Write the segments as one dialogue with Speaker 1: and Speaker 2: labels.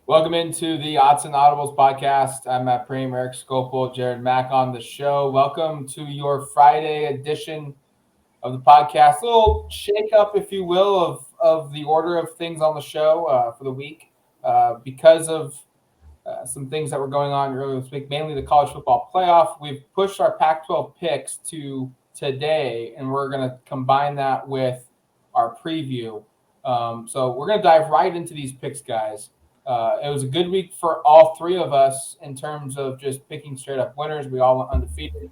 Speaker 1: Welcome into the Autzen Audibles Podcast. I'm Matt Prehm, Erik Skopil, Jared Mack on the show. Welcome to your Friday edition of the podcast. A little shake up, if you will, of the order of things on the show for the week because of some things that were going on earlier this week, mainly the college football playoff. We've pushed our Pac-12 picks to today, and we're going to combine that with our preview. So we're going to dive right into these picks, guys. It was a good week for all three of us in terms of just picking straight up winners. We all went undefeated.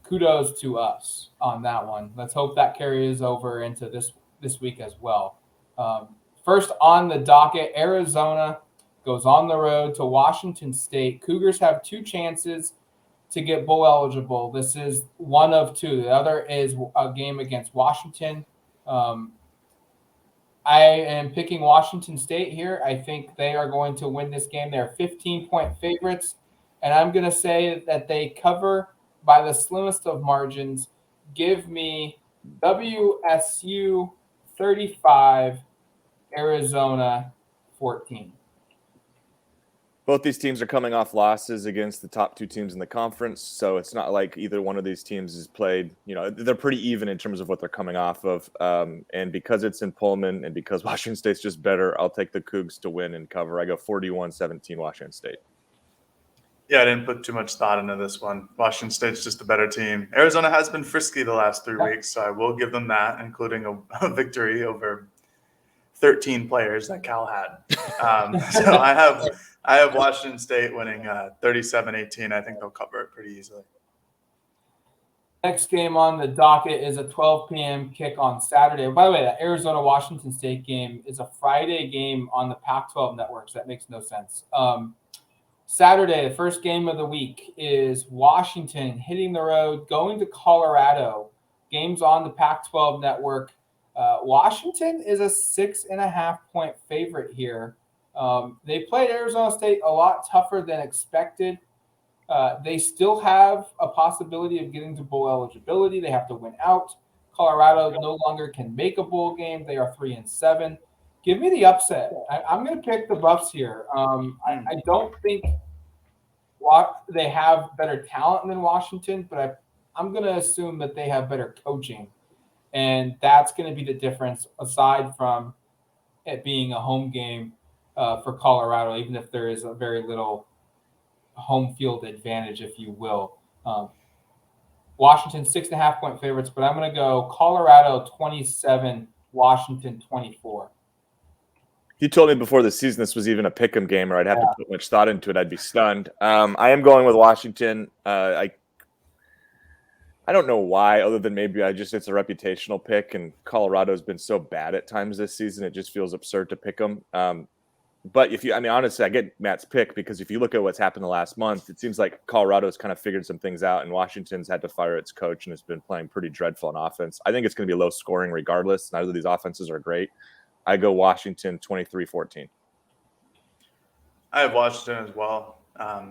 Speaker 1: Kudos to us on that one. Let's hope that carries over into this week as well. First on the docket, Arizona goes on the road to Washington State. Cougars have two chances to get bowl eligible. This is one of two. The other is a game against Washington. I am picking Washington State here. I think they are going to win this game. They're 15-point favorites, and I'm going to say that they cover by the slimmest of margins. Give me WSU 35, Arizona 14.
Speaker 2: Both these teams are coming off losses against the top two teams in the conference, so it's not like either one of these teams has played. They're pretty even in terms of what they're coming off of. And because it's in Pullman and because Washington State's just better, I'll take the Cougs to win and cover. I go 41-17 Washington State.
Speaker 3: Yeah, I didn't put too much thought into this one. Washington State's just a better team. Arizona has been frisky the last 3 weeks, so I will give them that, including a victory over 13 players that Cal had. So I have Washington State winning 37-18. I think they'll cover it pretty easily.
Speaker 1: Next game on the docket is a 12 p.m. kick on Saturday. By the way, that Arizona-Washington State game is a Friday game on the Pac-12 network, so that makes no sense. Saturday, the first game of the week, is Washington hitting the road, going to Colorado. Games on the Pac-12 network. Washington is a 6.5-point favorite here. They played Arizona State a lot tougher than expected. They still have a possibility of getting to bowl eligibility. They have to win out. Colorado no longer can make a bowl game. They are 3-7. Give me the upset. I'm going to pick the Buffs here. I don't think they have better talent than Washington, but I'm going to assume that they have better coaching. And that's going to be the difference, aside from it being a home game for Colorado, even if there is a very little home field advantage, if you will. Washington 6.5-point favorites, but I'm going to go Colorado 27, Washington 24.
Speaker 2: If you told me before the season this was even a pick'em game or I'd have to put much thought into it, I'd be stunned. I am going with Washington. I don't know why, other than maybe it's a reputational pick, and Colorado's been so bad at times this season, it just feels absurd to pick them. But honestly, I get Matt's pick because if you look at what's happened the last month, it seems like Colorado's kind of figured some things out, and Washington's had to fire its coach and has been playing pretty dreadful on offense. I think it's going to be low scoring regardless. Neither of these offenses are great. I go Washington 23-14.
Speaker 3: I have Washington as well. I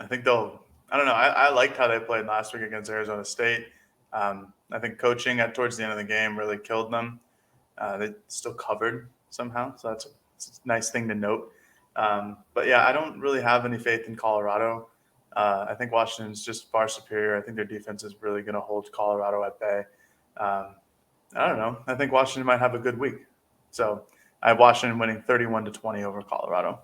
Speaker 3: think I don't know. I liked how they played last week against Arizona State. I think coaching towards the end of the game really killed them. They still covered somehow, so that's a nice thing to note. But yeah, I don't really have any faith in Colorado. I think Washington's just far superior. I think their defense is really going to hold Colorado at bay. I don't know. I think Washington might have a good week. So I have Washington winning 31-20 over Colorado.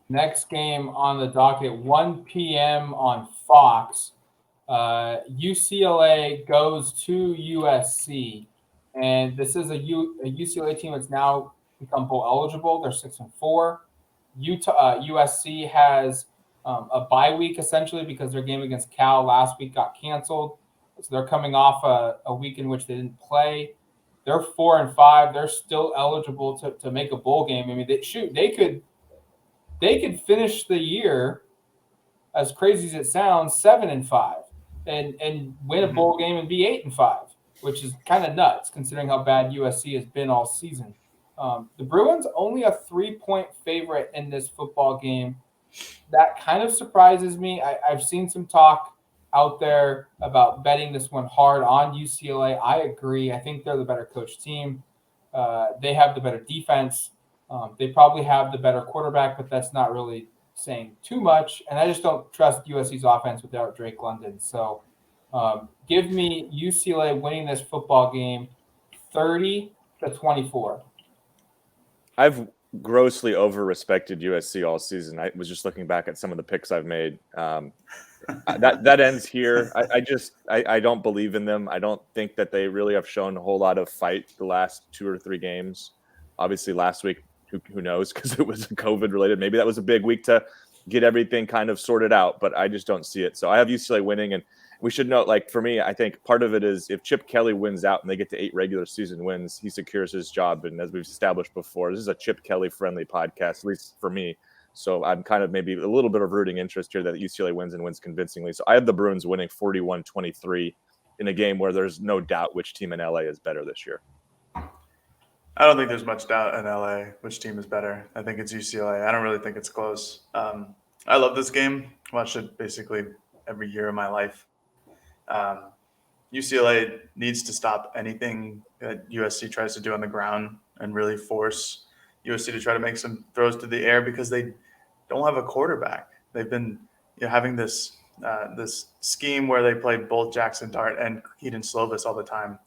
Speaker 1: Next game on the docket, 1 p.m. on Fox. UCLA goes to USC. And this is a UCLA team that's now become bowl eligible. They're 6-4. USC has a bye week, essentially, because their game against Cal last week got canceled. So they're coming off a week in which they didn't play. They're 4-5. They're still eligible to make a bowl game. I mean, they could finish the year, as crazy as it sounds, 7-5, and win a bowl game and be 8-5, which is kind of nuts considering how bad USC has been all season. The Bruins only a 3-point favorite in this football game. That kind of surprises me. I've seen some talk out there about betting this one hard on UCLA. I agree. I think they're the better coached team. They have the better defense. They probably have the better quarterback, but that's not really saying too much. And I just don't trust USC's offense without Drake London. So give me UCLA winning this football game 30-24.
Speaker 2: I've grossly over-respected USC all season. I was just looking back at some of the picks I've made. That ends here. I don't believe in them. I don't think that they really have shown a whole lot of fight the last 2 or 3 games. Obviously, last week, who knows, because it was COVID related. Maybe that was a big week to get everything kind of sorted out, but I just don't see it. So I have UCLA winning, and we should note, like, for me, I think part of it is if Chip Kelly wins out and they get to 8 regular season wins, he secures his job. And as we've established before, this is a Chip Kelly friendly podcast, at least for me. So I'm kind of maybe a little bit of rooting interest here that UCLA wins and wins convincingly. So I have the Bruins winning 41-23 in a game where there's no doubt which team in LA is better this year.
Speaker 3: I don't think there's much doubt in LA which team is better. I think it's UCLA. I don't really think it's close. I love this game. Watched it basically every year of my life. UCLA needs to stop anything that USC tries to do on the ground and really force USC to try to make some throws to the air because they don't have a quarterback. They've been having this scheme where they play both Jackson Dart and Keaton Slovis all the time.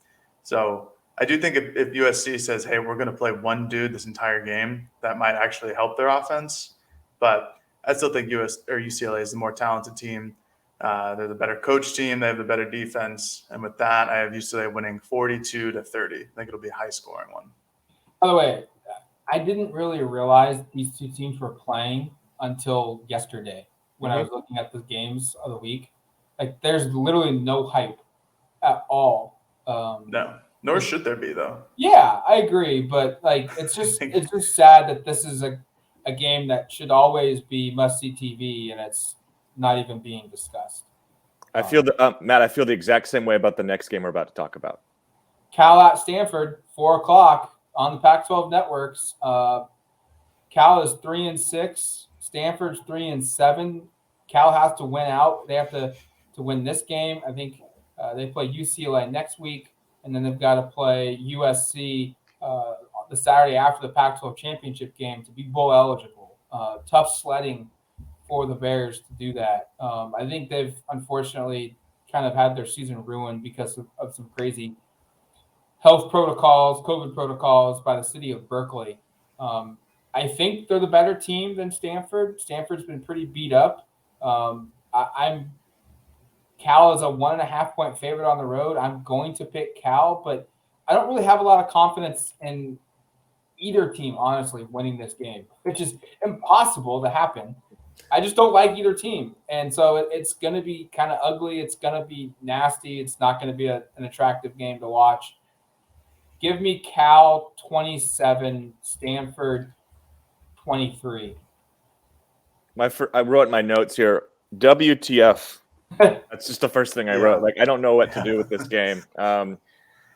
Speaker 3: So I do think if USC says, hey, we're going to play one dude this entire game, that might actually help their offense. But I still think UCLA is the more talented team. They're the better coach team. They have the better defense. And with that, I have UCLA winning 42-30. I think it'll be a high-scoring one.
Speaker 1: By the way, I didn't really realize these two teams were playing until yesterday when I was looking at the games of the week. Like, there's literally no hype at all.
Speaker 3: No, nor should there be, though.
Speaker 1: Yeah, I agree. But, like, it's just sad that this is a game that should always be must-see TV, and it's not even being discussed.
Speaker 2: I feel Matt, I feel the exact same way about the next game we're about to talk about.
Speaker 1: Cal at Stanford, 4:00 on the Pac-12 networks. Cal is 3-6. Stanford's 3-7. Cal has to win out. They have to win this game. I think they play UCLA next week, and then they've got to play USC the Saturday after the Pac-12 championship game to be bowl eligible. Tough sledding for the Bears to do that. I think they've unfortunately kind of had their season ruined because of some crazy health protocols, COVID protocols by the city of Berkeley. I think they're the better team than Stanford. Stanford's been pretty beat up. Cal is a 1.5-point favorite on the road. I'm going to pick Cal, but I don't really have a lot of confidence in either team, honestly, winning this game, which is impossible to happen. I just don't like either team. And so it's going to be kind of ugly. It's going to be nasty. It's not going to be an attractive game to watch. Give me Cal 27, Stanford 23.
Speaker 2: I wrote my notes here. WTF. That's just the first thing I wrote. Like, I don't know what to do with this game.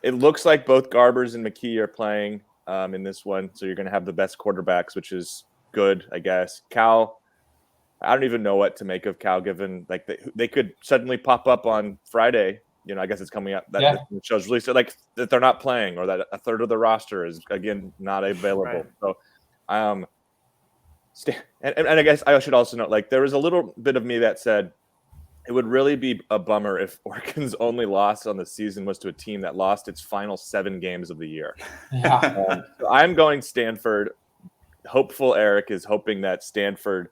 Speaker 2: It looks like both Garbers and McKee are playing in this one. So you're going to have the best quarterbacks, which is good, I guess. Cal, I don't even know what to make of Cal, given like they could suddenly pop up on Friday. I guess it's coming up that the show's released, like that they're not playing or that a third of the roster is again not available. Right. So, and I guess I should also note, like, there was a little bit of me that said it would really be a bummer if Oregon's only loss on the season was to a team that lost its final 7 games of the year. Yeah. So I'm going Stanford. Hopeful Erik is hoping that Stanford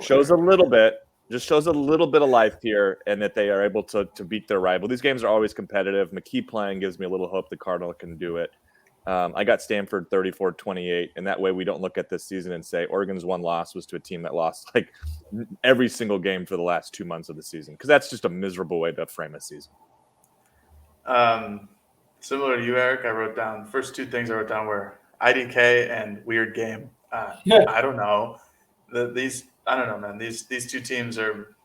Speaker 2: shows a little bit of life here and that they are able to beat their rival. These games are always competitive. McKee playing gives me a little hope the Cardinal can do it. I got Stanford 34-28, and that way we don't look at this season and say Oregon's one loss was to a team that lost like every single game for the last 2 months of the season, because that's just a miserable way to frame a season.
Speaker 3: Similar to you, Erik, I wrote down first 2 things I wrote down were IDK and weird game. I don't know. I don't know, man. These 2 teams are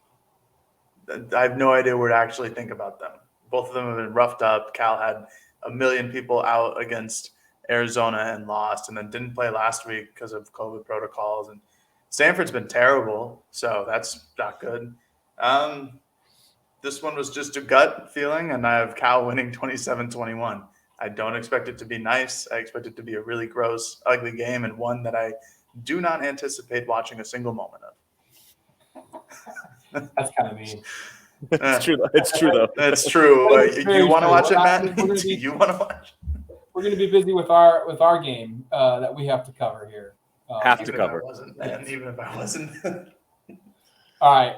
Speaker 3: – I have no idea where to actually think about them. Both of them have been roughed up. Cal had a million people out against Arizona and lost, and then didn't play last week because of COVID protocols. And Stanford's been terrible, so that's not good. This one was just a gut feeling, and I have Cal winning 27-21. I don't expect it to be nice. I expect it to be a really gross, ugly game, and one that I do not anticipate watching a single moment of.
Speaker 1: That's kind of mean.
Speaker 2: It's true. It's true though.
Speaker 3: That's true. You want to watch it, Matt? You want to watch?
Speaker 1: We're going to be busy with our game that we have to cover here.
Speaker 2: Have to cover.
Speaker 3: Even if I wasn't.
Speaker 1: All right.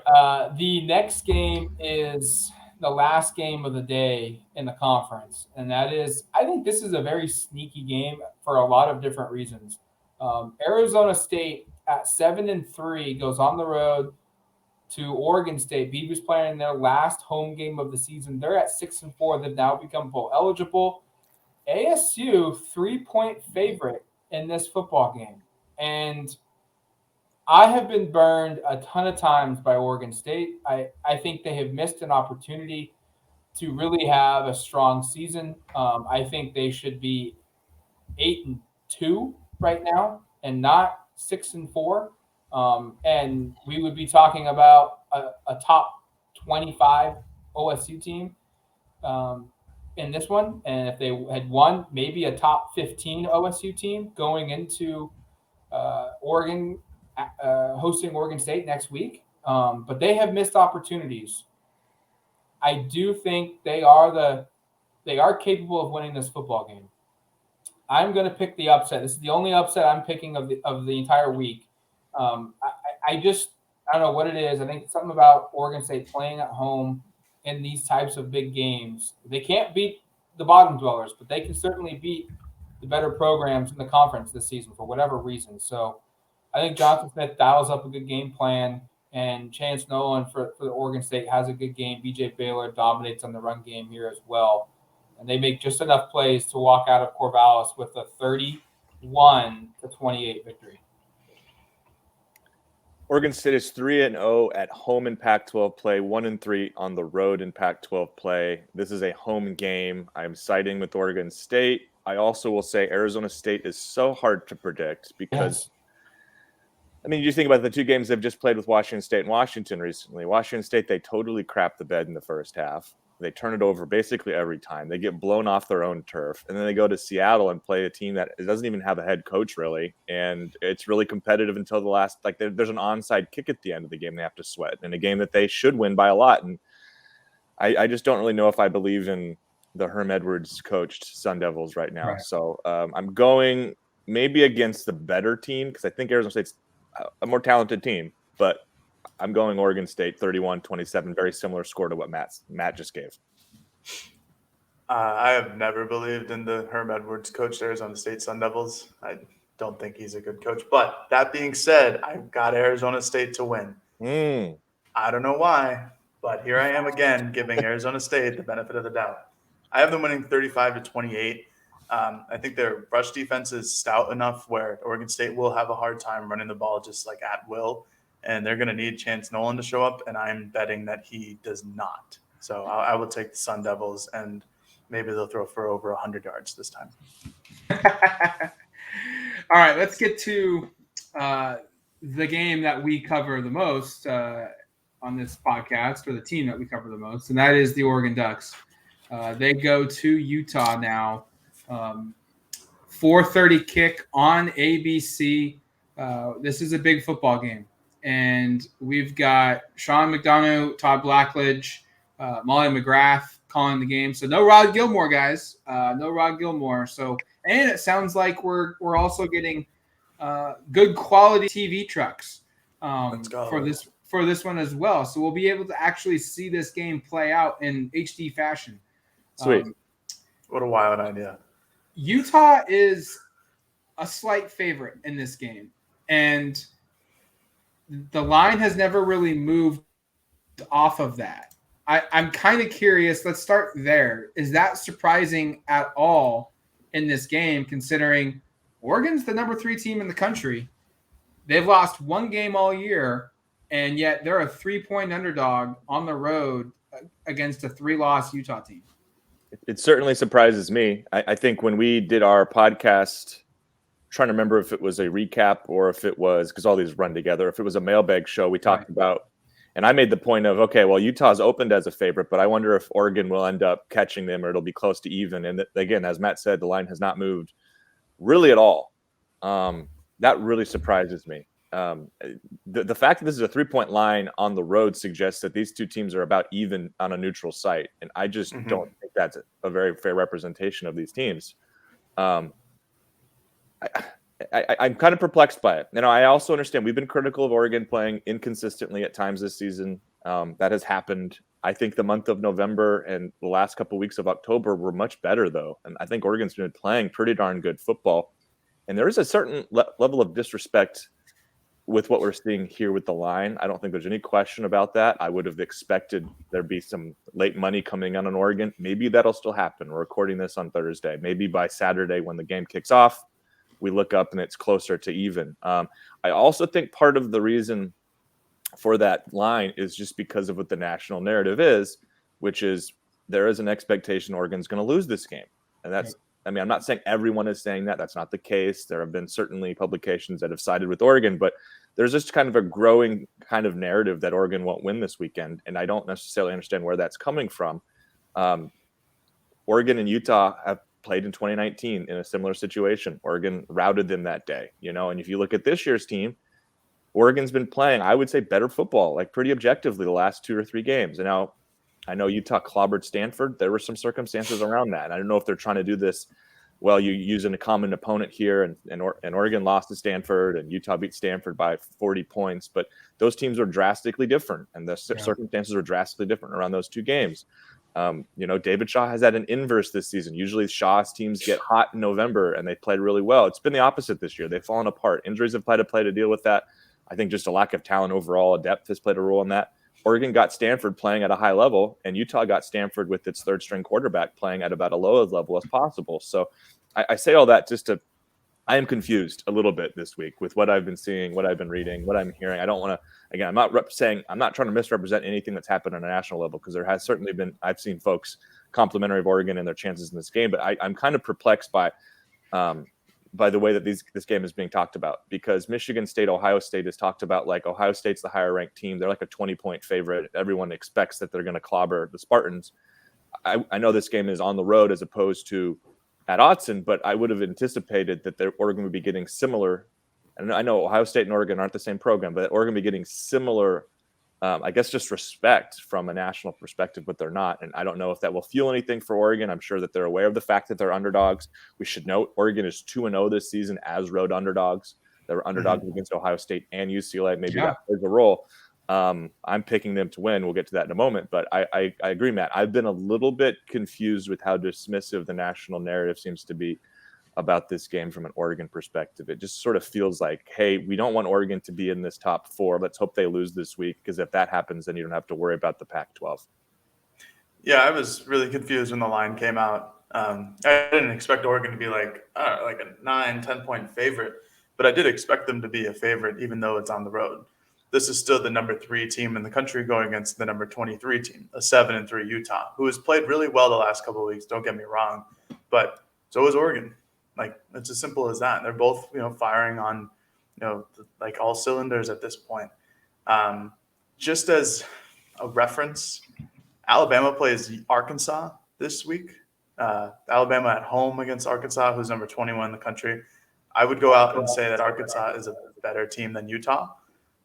Speaker 1: The next game is the last game of the day in the conference, and that is, I think this is a very sneaky game for a lot of different reasons. Arizona State at 7-3 goes on the road to Oregon State. Beavers playing their last home game of the season. They're at 6-4. They've now become bowl eligible. ASU 3-point favorite in this football game, and I have been burned a ton of times by Oregon State. I think they have missed an opportunity to really have a strong season. I think they should be 8-2 right now and not 6-4. And we would be talking about a top 25 OSU team in this one. And if they had won, maybe a top 15 OSU team going into Oregon, hosting Oregon State next week. But they have missed opportunities. I do think they are capable of winning this football game. I'm going to pick the upset. This is the only upset I'm picking of the entire week. I don't know what it is. I think it's something about Oregon State playing at home in these types of big games. They can't beat the bottom dwellers, but they can certainly beat the better programs in the conference this season for whatever reason. So I think Jonathan Smith dials up a good game plan, and Chance Nolan for the Oregon State has a good game. BJ Baylor dominates on the run game here as well. And they make just enough plays to walk out of Corvallis with a 31-28 victory.
Speaker 2: Oregon State is 3-0 at home in Pac-12 play, 1-3 on the road in Pac-12 play. This is a home game. I'm siding with Oregon State. I also will say Arizona State is so hard to predict because, yes. I mean, you think about the two games they've just played with Washington State and Washington recently. Washington State, they totally crap the bed in the first half. They turn it over basically every time. They get blown off their own turf. And then they go to Seattle and play a team that doesn't even have a head coach, really. And it's really competitive until the last – like there's an onside kick at the end of the game they have to sweat in a game that they should win by a lot. And I just don't really know if I believe in the Herm Edwards coached Sun Devils right now. Right. So I'm going maybe against the better team because I think Arizona State's a more talented team. But I'm going Oregon State 31-27, very similar score to what Matt just gave.
Speaker 3: I have never believed in the Herm Edwards coached Arizona State Sun Devils. I don't think he's a good coach. But that being said, I've got Arizona State to win. I don't know why, but here I am again giving Arizona State the benefit of the doubt. I have them winning 35-28. I think their rush defense is stout enough where Oregon State will have a hard time running the ball just like at will. And they're going to need Chance Nolan to show up, and I'm betting that he does not. So I will take the Sun Devils, and maybe they'll throw for over 100 yards this time.
Speaker 4: All right, let's get to the game that we cover the most on this podcast, or the team that we cover the most, and that is the Oregon Ducks. They go to Utah now. 4:30 kick on ABC. This is a big football game. And we've got Sean McDonough, Todd Blackledge, Molly McGrath calling the game. So no Rod Gilmore, guys. No Rod Gilmore. So, and it sounds like we're also getting good quality TV trucks for this one as well. So we'll be able to actually see this game play out in HD fashion.
Speaker 2: Sweet.
Speaker 3: What a wild idea.
Speaker 4: Utah is a slight favorite in this game, and the line has never really moved off of that. I'm kind of curious. Let's start there. Is that surprising at all in this game, considering Oregon's the number 3 team in the country? They've lost one game all year, and yet they're a 3-point underdog on the road against a 3-loss Utah team.
Speaker 2: It certainly surprises me. I think when we did our podcast, trying to remember if it was a recap or if it was, because all these run together, if it was a mailbag show, we talked about And I made the point of, okay, well, Utah's opened as a favorite, but I wonder if Oregon will end up catching them or it'll be close to even. And again, as Matt said, the line has not moved really at all. That really surprises me. The fact that this is a 3-point line on the road suggests that these two teams are about even on a neutral site. And I just don't think that's a very fair representation of these teams. I'm kind of perplexed by it. I also understand we've been critical of Oregon playing inconsistently at times this season. That has happened. I think the month of November and the last couple of weeks of October were much better, though. And I think Oregon's been playing pretty darn good football. And there is a certain level of disrespect with what we're seeing here with the line. I don't think there's any question about that. I would have expected there'd be some late money coming in on Oregon. Maybe that'll still happen. We're recording this on Thursday. Maybe by Saturday when the game kicks off, we look up and it's closer to even. I also think part of the reason for that line is just because of what the national narrative is, which is there is an expectation Oregon's going to lose this game. And that's, I'm not saying everyone is saying that. That's not the case. There have been certainly publications that have sided with Oregon, but there's just kind of a growing kind of narrative that Oregon won't win this weekend. And I don't necessarily understand where that's coming from. Oregon and Utah have played in 2019 in a similar situation. Oregon routed them that day, and if you look at this year's team, Oregon's been playing, I would say, better football, like pretty objectively the last 2 or 3 games. And now I know Utah clobbered Stanford. There were some circumstances around that. And I don't know if they're trying to do this. Well, you using a common opponent here, and Oregon lost to Stanford, and Utah beat Stanford by 40 points. But those teams are drastically different, and the circumstances are drastically different around those 2 games. David Shaw has had an inverse this season. Usually Shaw's teams get hot in November, and they played really well. It's been the opposite this year. They've fallen apart. Injuries have played to deal with that. I think just a lack of talent overall, depth has played a role in that. Oregon got Stanford playing at a high level, and Utah got Stanford with its third-string quarterback playing at about a low level as possible. So I say all that I am confused a little bit this week with what I've been seeing, what I've been reading, what I'm hearing. I don't want to, again, I'm not trying to misrepresent anything that's happened on a national level, because there has certainly been, I've seen folks complimentary of Oregon and their chances in this game, but I'm kind of perplexed by the way that this game is being talked about, because Michigan State, Ohio State is talked about like Ohio State's the higher ranked team. They're like a 20-point favorite. Everyone expects that they're going to clobber the Spartans. I know this game is on the road as opposed to at Autzen, but I would have anticipated that Oregon would be getting similar. And I know Ohio State and Oregon aren't the same program, but Oregon would be getting similar, I guess, just respect from a national perspective, but they're not. And I don't know if that will fuel anything for Oregon. I'm sure that they're aware of the fact that they're underdogs. We should note Oregon is 2-0 this season as road underdogs. They were underdogs against Ohio State and UCLA. Maybe that plays a role. I'm picking them to win. We'll get to that in a moment. But I agree, Matt. I've been a little bit confused with how dismissive the national narrative seems to be about this game from an Oregon perspective. It just sort of feels like, hey, we don't want Oregon to be in this top 4. Let's hope they lose this week, because if that happens, then you don't have to worry about the Pac-12.
Speaker 3: Yeah, I was really confused when the line came out. I didn't expect Oregon to be like a 9-10 point favorite, but I did expect them to be a favorite, even though it's on the road. This is still the number 3 team in the country going against the number 23 team, a 7-3 Utah, who has played really well the last couple of weeks. Don't get me wrong, but so is Oregon. Like, it's as simple as that. They're both, firing on, like all cylinders at this point. Just as a reference, Alabama plays Arkansas this week. Alabama at home against Arkansas, who's number 21 in the country. I would go out and say that Arkansas is a better team than Utah.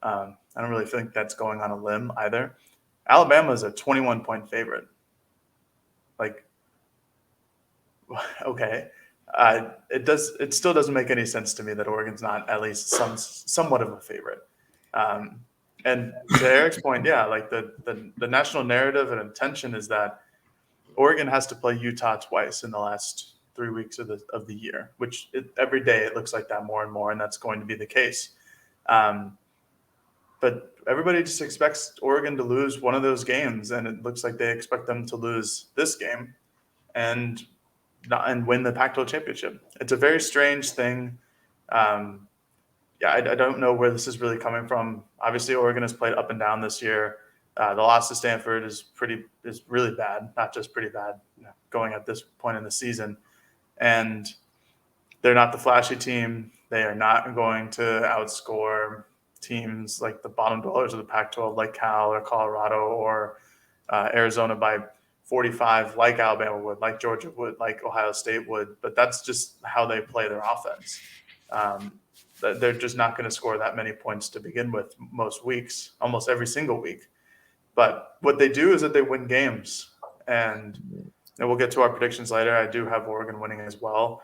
Speaker 3: I don't really think that's going on a limb either. Alabama is a 21-point favorite. Like, okay. It still doesn't make any sense to me that Oregon's not at least somewhat of a favorite. And to Erik's point, like the national narrative and intention is that Oregon has to play Utah twice in the last 3 weeks of the year, which every day it looks like that more and more, and that's going to be the case. But everybody just expects Oregon to lose one of those games, and it looks like they expect them to lose this game and win the Pac-12 championship. It's a very strange thing. I don't know where this is really coming from. Obviously, Oregon has played up and down this year. The loss to Stanford is really bad, not just pretty bad, going at this point in the season. And they're not the flashy team. They are not going to outscore teams like the bottom dwellers of the Pac-12, like Cal or Colorado or Arizona by 45, like Alabama would, like Georgia would, like Ohio State would. But that's just how they play their offense. They're just not going to score that many points to begin with most weeks, almost every single week. But what they do is that they win games. And we'll get to our predictions later. I do have Oregon winning as well.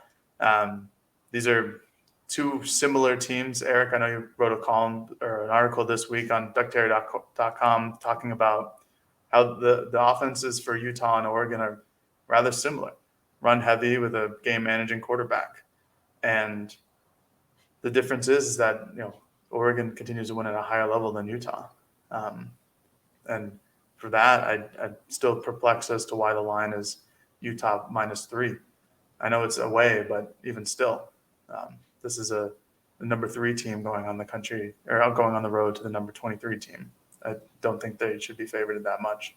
Speaker 3: These are two similar teams. Eric, I know you wrote a column or an article this week on duckterry.com talking about how the offenses for Utah and Oregon are rather similar. Run heavy with a game-managing quarterback. And the difference is that, Oregon continues to win at a higher level than Utah. And for that, I'm still perplexed as to why the line is Utah -3. I know it's away, but even still, this is a number 3 team going on the road to the number 23 team. I don't think they should be favored that much.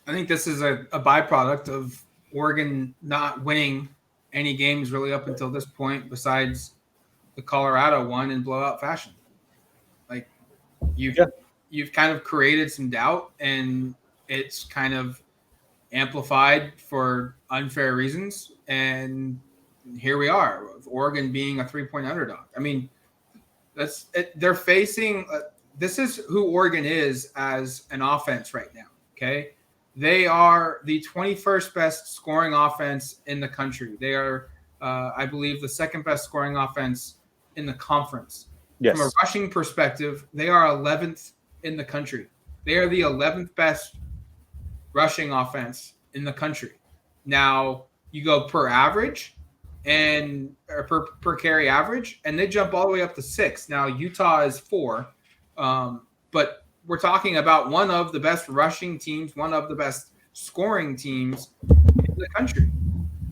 Speaker 4: I think this is a byproduct of Oregon not winning any games really up until this point, besides the Colorado one in blowout fashion. Like you've kind of created some doubt, and it's kind of amplified for unfair reasons. And here we are, with Oregon being a 3-point underdog. I mean, they're facing. This is who Oregon is as an offense right now. Okay, they are the 21st best scoring offense in the country. They are, I believe, the second best scoring offense in the conference.
Speaker 2: Yes.
Speaker 4: From a rushing perspective, they are 11th in the country. They are the 11th best rushing offense in the country. Now you go per average or per carry average, and they jump all the way up to 6. Now Utah is 4, but we're talking about one of the best rushing teams, one of the best scoring teams in the country,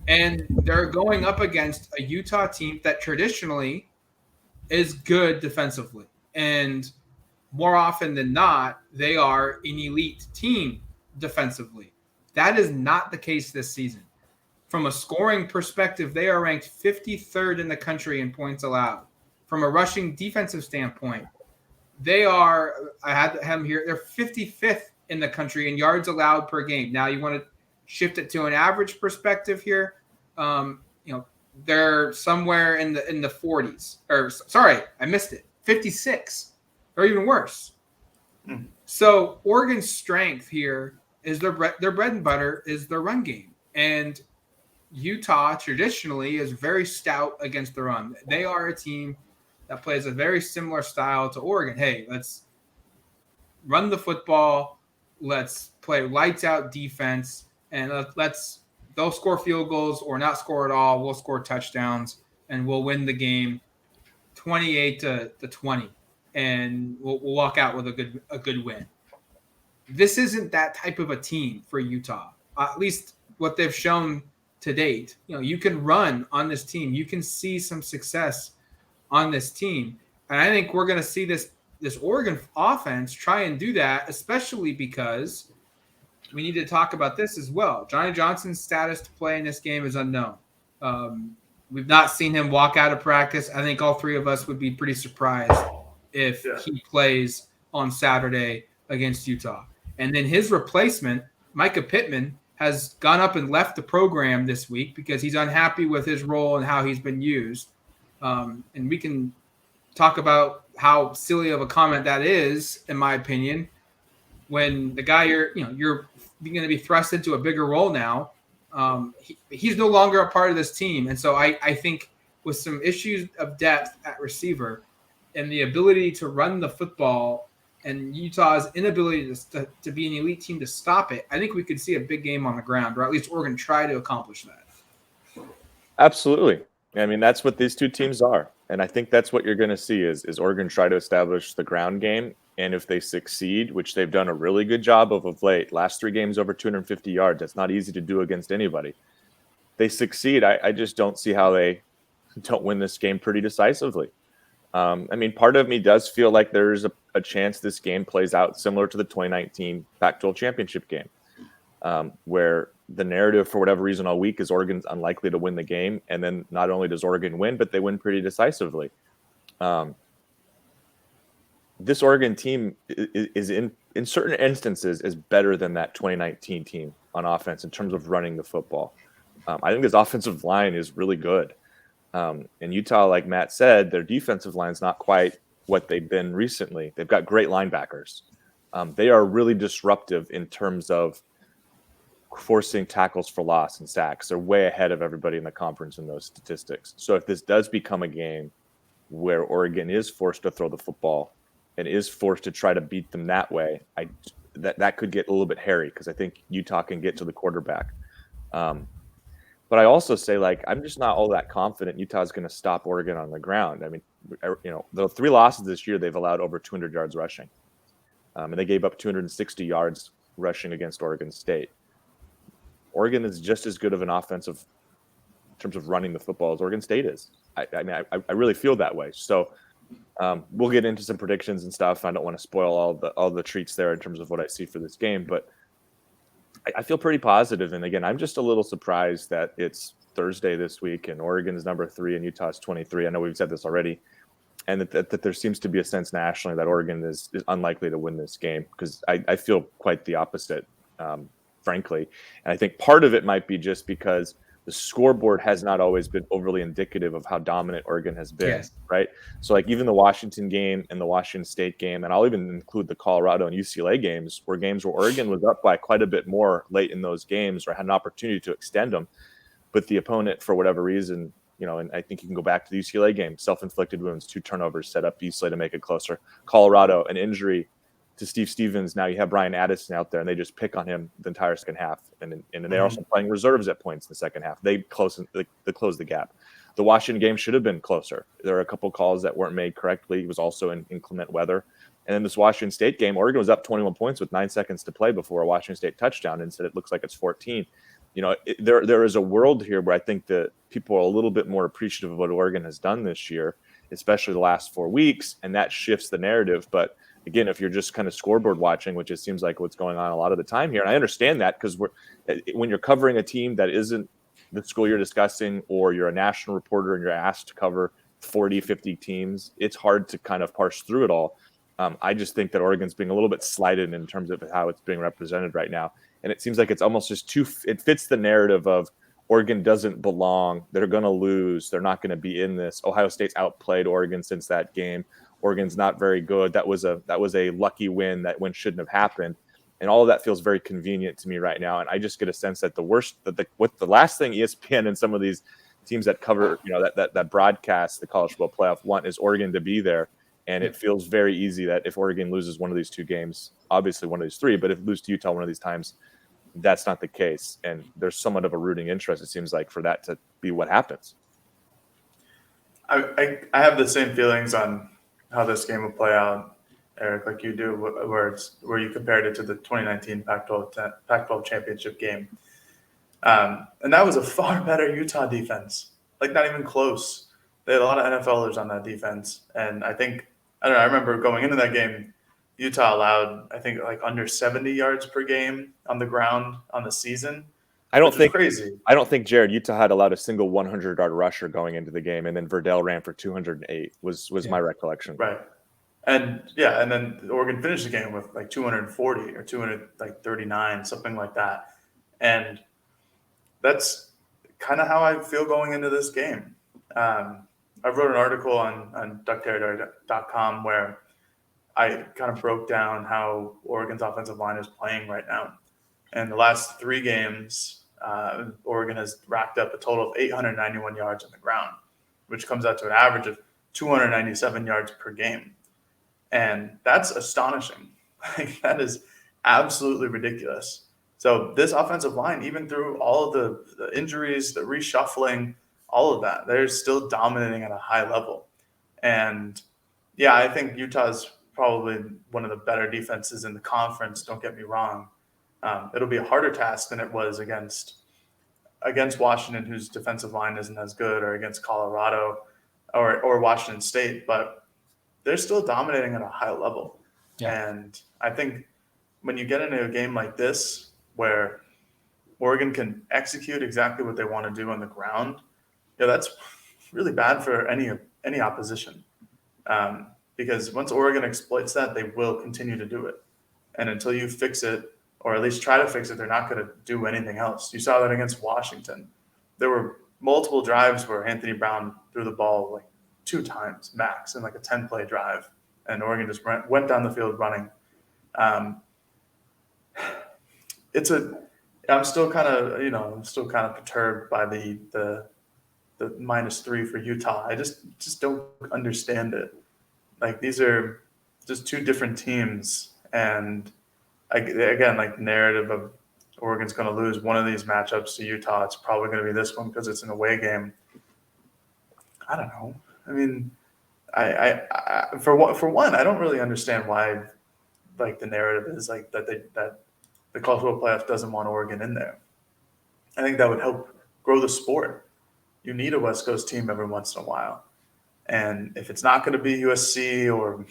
Speaker 4: and they're going up against a Utah team that traditionally is good defensively, and more often than not, they are an elite team defensively. That is not the case this season. From a scoring perspective, they are ranked 53rd in the country in points allowed. From a rushing defensive standpoint, they are, I had them here, they're 55th in the country in yards allowed per game. Now you want to shift it to an average perspective here. They're somewhere in the 40s. Or sorry, I missed it. 56, or even worse. So Oregon's strength here is their bread and butter is their run game, and Utah traditionally is very stout against the run. They are a team that plays a very similar style to Oregon. Hey, let's run the football. Let's play lights out defense, and they'll score field goals or not score at all. We'll score touchdowns, and we'll win the game 28-20, and we'll walk out with a good win. This isn't that type of a team for Utah, at least what they've shown to date. You can run on this team. You can see some success on this team, and I think we're going to see this Oregon offense try and do that, especially because we need to talk about this as well. Johnny Johnson's status to play in this game is unknown. We've not seen him walk out of practice. I think all three of us would be pretty surprised if he plays on Saturday against Utah. And then his replacement, Micah Pittman, has gone up and left the program this week because he's unhappy with his role and how he's been used. And we can talk about how silly of a comment that is, in my opinion, when the guy you're going to be thrust into a bigger role now. He's no longer a part of this team. And so I think with some issues of depth at receiver and the ability to run the football and Utah's inability to be an elite team to stop it, I think we could see a big game on the ground, or at least Oregon try to accomplish that.
Speaker 2: Absolutely. I mean, that's what these two teams are. And I think that's what you're going to see is Oregon try to establish the ground game. And if they succeed, which they've done a really good job of late, last 3 games over 250 yards, that's not easy to do against anybody. They succeed. I just don't see how they don't win this game pretty decisively. Part of me does feel like there's a chance this game plays out similar to the 2019 Pac-12 championship game, where the narrative for whatever reason all week is Oregon's unlikely to win the game. And then not only does Oregon win, but they win pretty decisively. this Oregon team is in certain instances is better than that 2019 team on offense in terms of running the football. I think this offensive line is really good. In Utah, like Matt said, their defensive line is not quite what they've been recently. They've got great linebackers. They are really disruptive in terms of forcing tackles for loss and sacks. They're way ahead of everybody in the conference in those statistics. So if this does become a game where Oregon is forced to throw the football and is forced to try to beat them that way, that could get a little bit hairy because I think Utah can get to the quarterback. But I also say, like, I'm just not all that confident Utah's going to stop Oregon on the ground. I mean, the 3 losses this year, they've allowed over 200 yards rushing. And they gave up 260 yards rushing against Oregon State. Oregon is just as good of an offensive in terms of running the football as Oregon State is. I really feel that way. So we'll get into some predictions and stuff. I don't want to spoil all the treats there in terms of what I see for this game, but I feel pretty positive. And again, I'm just a little surprised that it's Thursday this week and Oregon's number 3 and Utah's 23. I know we've said this already. And that there seems to be a sense nationally that Oregon is unlikely to win this game because I feel quite the opposite, frankly. And I think part of it might be just because the scoreboard has not always been overly indicative of how dominant Oregon has been,
Speaker 4: Yes.
Speaker 2: right? So like even the Washington game and the Washington State game, and I'll even include the Colorado and UCLA games where Oregon was up by quite a bit more late in those games or had an opportunity to extend them. But the opponent, for whatever reason, and I think you can go back to the UCLA game, self-inflicted wounds, 2 turnovers set up UCLA to make it closer. Colorado, an injury to Steve Stevens. Now you have Brian Addison out there, and they just pick on him the entire second half. And they're also playing reserves at points in the second half. They close the gap. The Washington game should have been closer. There are a couple calls that weren't made correctly. It was also in inclement weather. And then this Washington State game, Oregon was up 21 points with 9 seconds to play before a Washington State touchdown, and said it looks like it's 14. There is a world here where I think that people are a little bit more appreciative of what Oregon has done this year, especially the last 4 weeks, and that shifts the narrative. But again, if you're just kind of scoreboard watching, which it seems like what's going on a lot of the time here, and I understand that because when you're covering a team that isn't the school you're discussing, or you're a national reporter and you're asked to cover 40, 50 teams, it's hard to kind of parse through it all. I just think that Oregon's being a little bit slighted in terms of how it's being represented right now. And it seems like it's almost just it fits the narrative of Oregon doesn't belong. They're going to lose. They're not going to be in this. Ohio State's outplayed Oregon since that game. Oregon's not very good. That was a lucky win. That win shouldn't have happened. And all of that feels very convenient to me right now. And I just get a sense that the last thing ESPN and some of these teams that cover, that broadcast the college football playoff want is Oregon to be there. And it feels very easy that if Oregon loses one of these 2 games, obviously one of these 3, but if it loses to Utah one of these times, that's not the case. And there's somewhat of a rooting interest, it seems like, for that to be what happens.
Speaker 3: I have the same feelings on how this game will play out, Eric, like you do, where you compared it to the 2019 Pac-12 championship game. And that was a far better Utah defense, like not even close. They had a lot of NFLers on that defense. And I remember going into that game, Utah allowed, I think, like under 70 yards per game on the ground on the season. Crazy.
Speaker 2: I don't think, Jared, Utah had allowed a single 100-yard rusher going into the game, and then Verdell ran for 208 was my recollection.
Speaker 3: Right. And then Oregon finished the game with like 240 or 239, something like that. And that's kind of how I feel going into this game. I wrote an article on duckterritory.com where I kind of broke down how Oregon's offensive line is playing right now. And the last 3 games, Oregon has racked up a total of 891 yards on the ground, which comes out to an average of 297 yards per game. And that's astonishing. Like, that is absolutely ridiculous. So this offensive line, even through all of the injuries, the reshuffling, all of that, they're still dominating at a high level. And yeah, I think Utah's probably one of the better defenses in the conference. Don't get me wrong. It'll be a harder task than it was against Washington, whose defensive line isn't as good, or against Colorado or Washington State, but they're still dominating at a high level. Yeah. And I think when you get into a game like this, where Oregon can execute exactly what they want to do on the ground, that's really bad for any opposition. because once Oregon exploits that, they will continue to do it. And until you fix it, or at least try to fix it, they're not going to do anything else. You saw that against Washington. There were multiple drives where Anthony Brown threw the ball like 2 times max in like a 10-play drive, and Oregon just went down the field running. I'm still kind of perturbed by the -3 for Utah. I just don't understand it. Like, these are just 2 different teams, and again, like, the narrative of Oregon's going to lose one of these matchups to Utah. It's probably going to be this one because it's an away game. I don't know. I mean, for one, I don't really understand why, like, the narrative is like that the college football playoff doesn't want Oregon in there. I think that would help grow the sport. You need a West Coast team every once in a while, and if it's not going to be USC or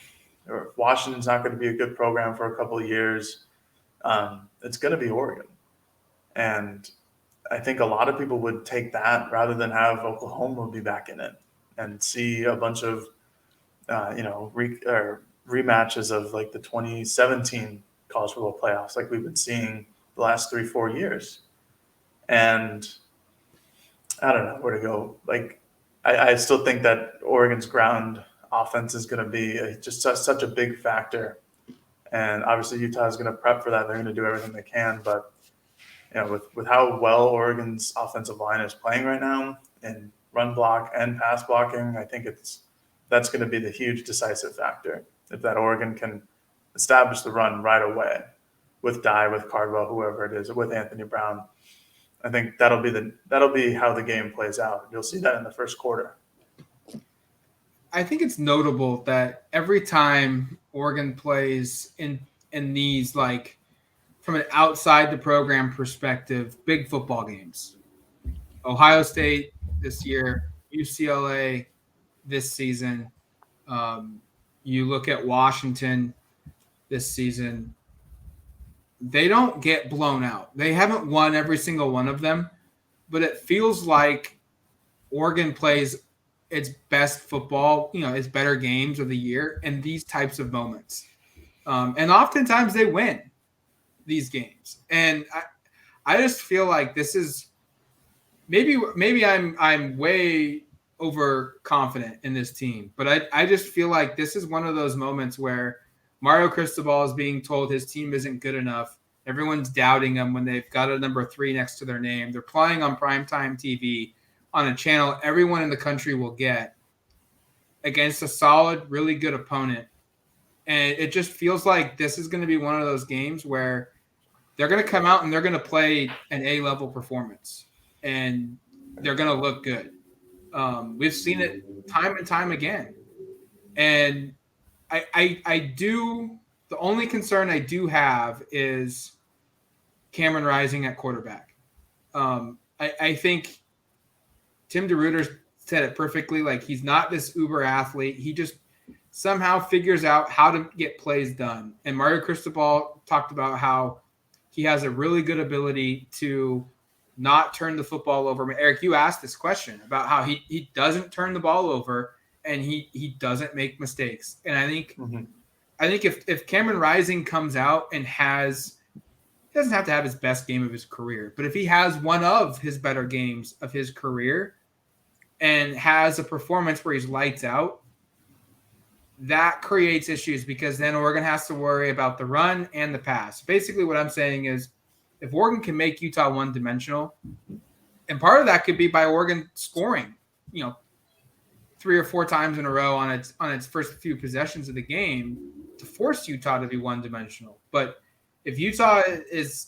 Speaker 3: Washington's not going to be a good program for a couple of years, it's going to be Oregon. And I think a lot of people would take that rather than have Oklahoma be back in it and see a bunch of, rematches of like the 2017 college football playoffs, like we've been seeing the last 3-4 years. And I don't know where to go. Like, I still think that Oregon's ground offense is going to be just such a big factor. And obviously Utah is going to prep for that. They're going to do everything they can. But, with how well Oregon's offensive line is playing right now in run block and pass blocking, I think that's going to be the huge decisive factor. If that Oregon can establish the run right away with Dye, with Cardwell, whoever it is, with Anthony Brown, I think that'll be how the game plays out. You'll see that in the first quarter.
Speaker 4: I think it's notable that every time Oregon plays in these, like, from an outside the program perspective, big football games, Ohio State this year, UCLA this season, you look at Washington this season, they don't get blown out. They haven't won every single one of them, but it feels like Oregon plays its best football, its better games of the year in these types of moments. And oftentimes they win these games. And I just feel like this is maybe I'm way overconfident in this team, but I just feel like this is one of those moments where Mario Cristobal is being told his team isn't good enough. Everyone's doubting him when they've got a number 3 next to their name. They're playing on primetime TV on a channel everyone in the country will get against a solid, really good opponent. And it just feels like this is going to be one of those games where they're going to come out and they're going to play an A-level performance, and they're going to look good. We've seen it time and time again. And I do – the only concern I do have is Cameron Rising at quarterback. I think Tim DeRuyter said it perfectly. Like, he's not this uber athlete. He just somehow figures out how to get plays done. And Mario Cristobal talked about how he has a really good ability to not turn the football over. Eric, you asked this question about how he doesn't turn the ball over and he doesn't make mistakes. And I think if Cameron Rising comes out and he doesn't have to have his best game of his career, but if he has one of his better games of his career and has a performance where he's lights out, that creates issues because then Oregon has to worry about the run and the pass. Basically what I'm saying is if Oregon can make Utah one-dimensional, and part of that could be by Oregon scoring, 3 or 4 times in a row on its first few possessions of the game to force Utah to be one-dimensional. But if Utah is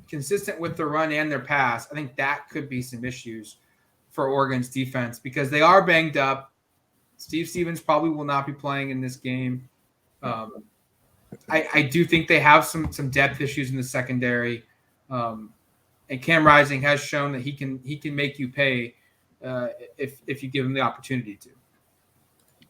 Speaker 4: consistent with the run and their pass, I think that could be some issues for Oregon's defense because they are banged up. Steve Stevens probably will not be playing in this game. I do think they have some depth issues in the secondary. And Cam Rising has shown that he can make you pay if you give him the opportunity to.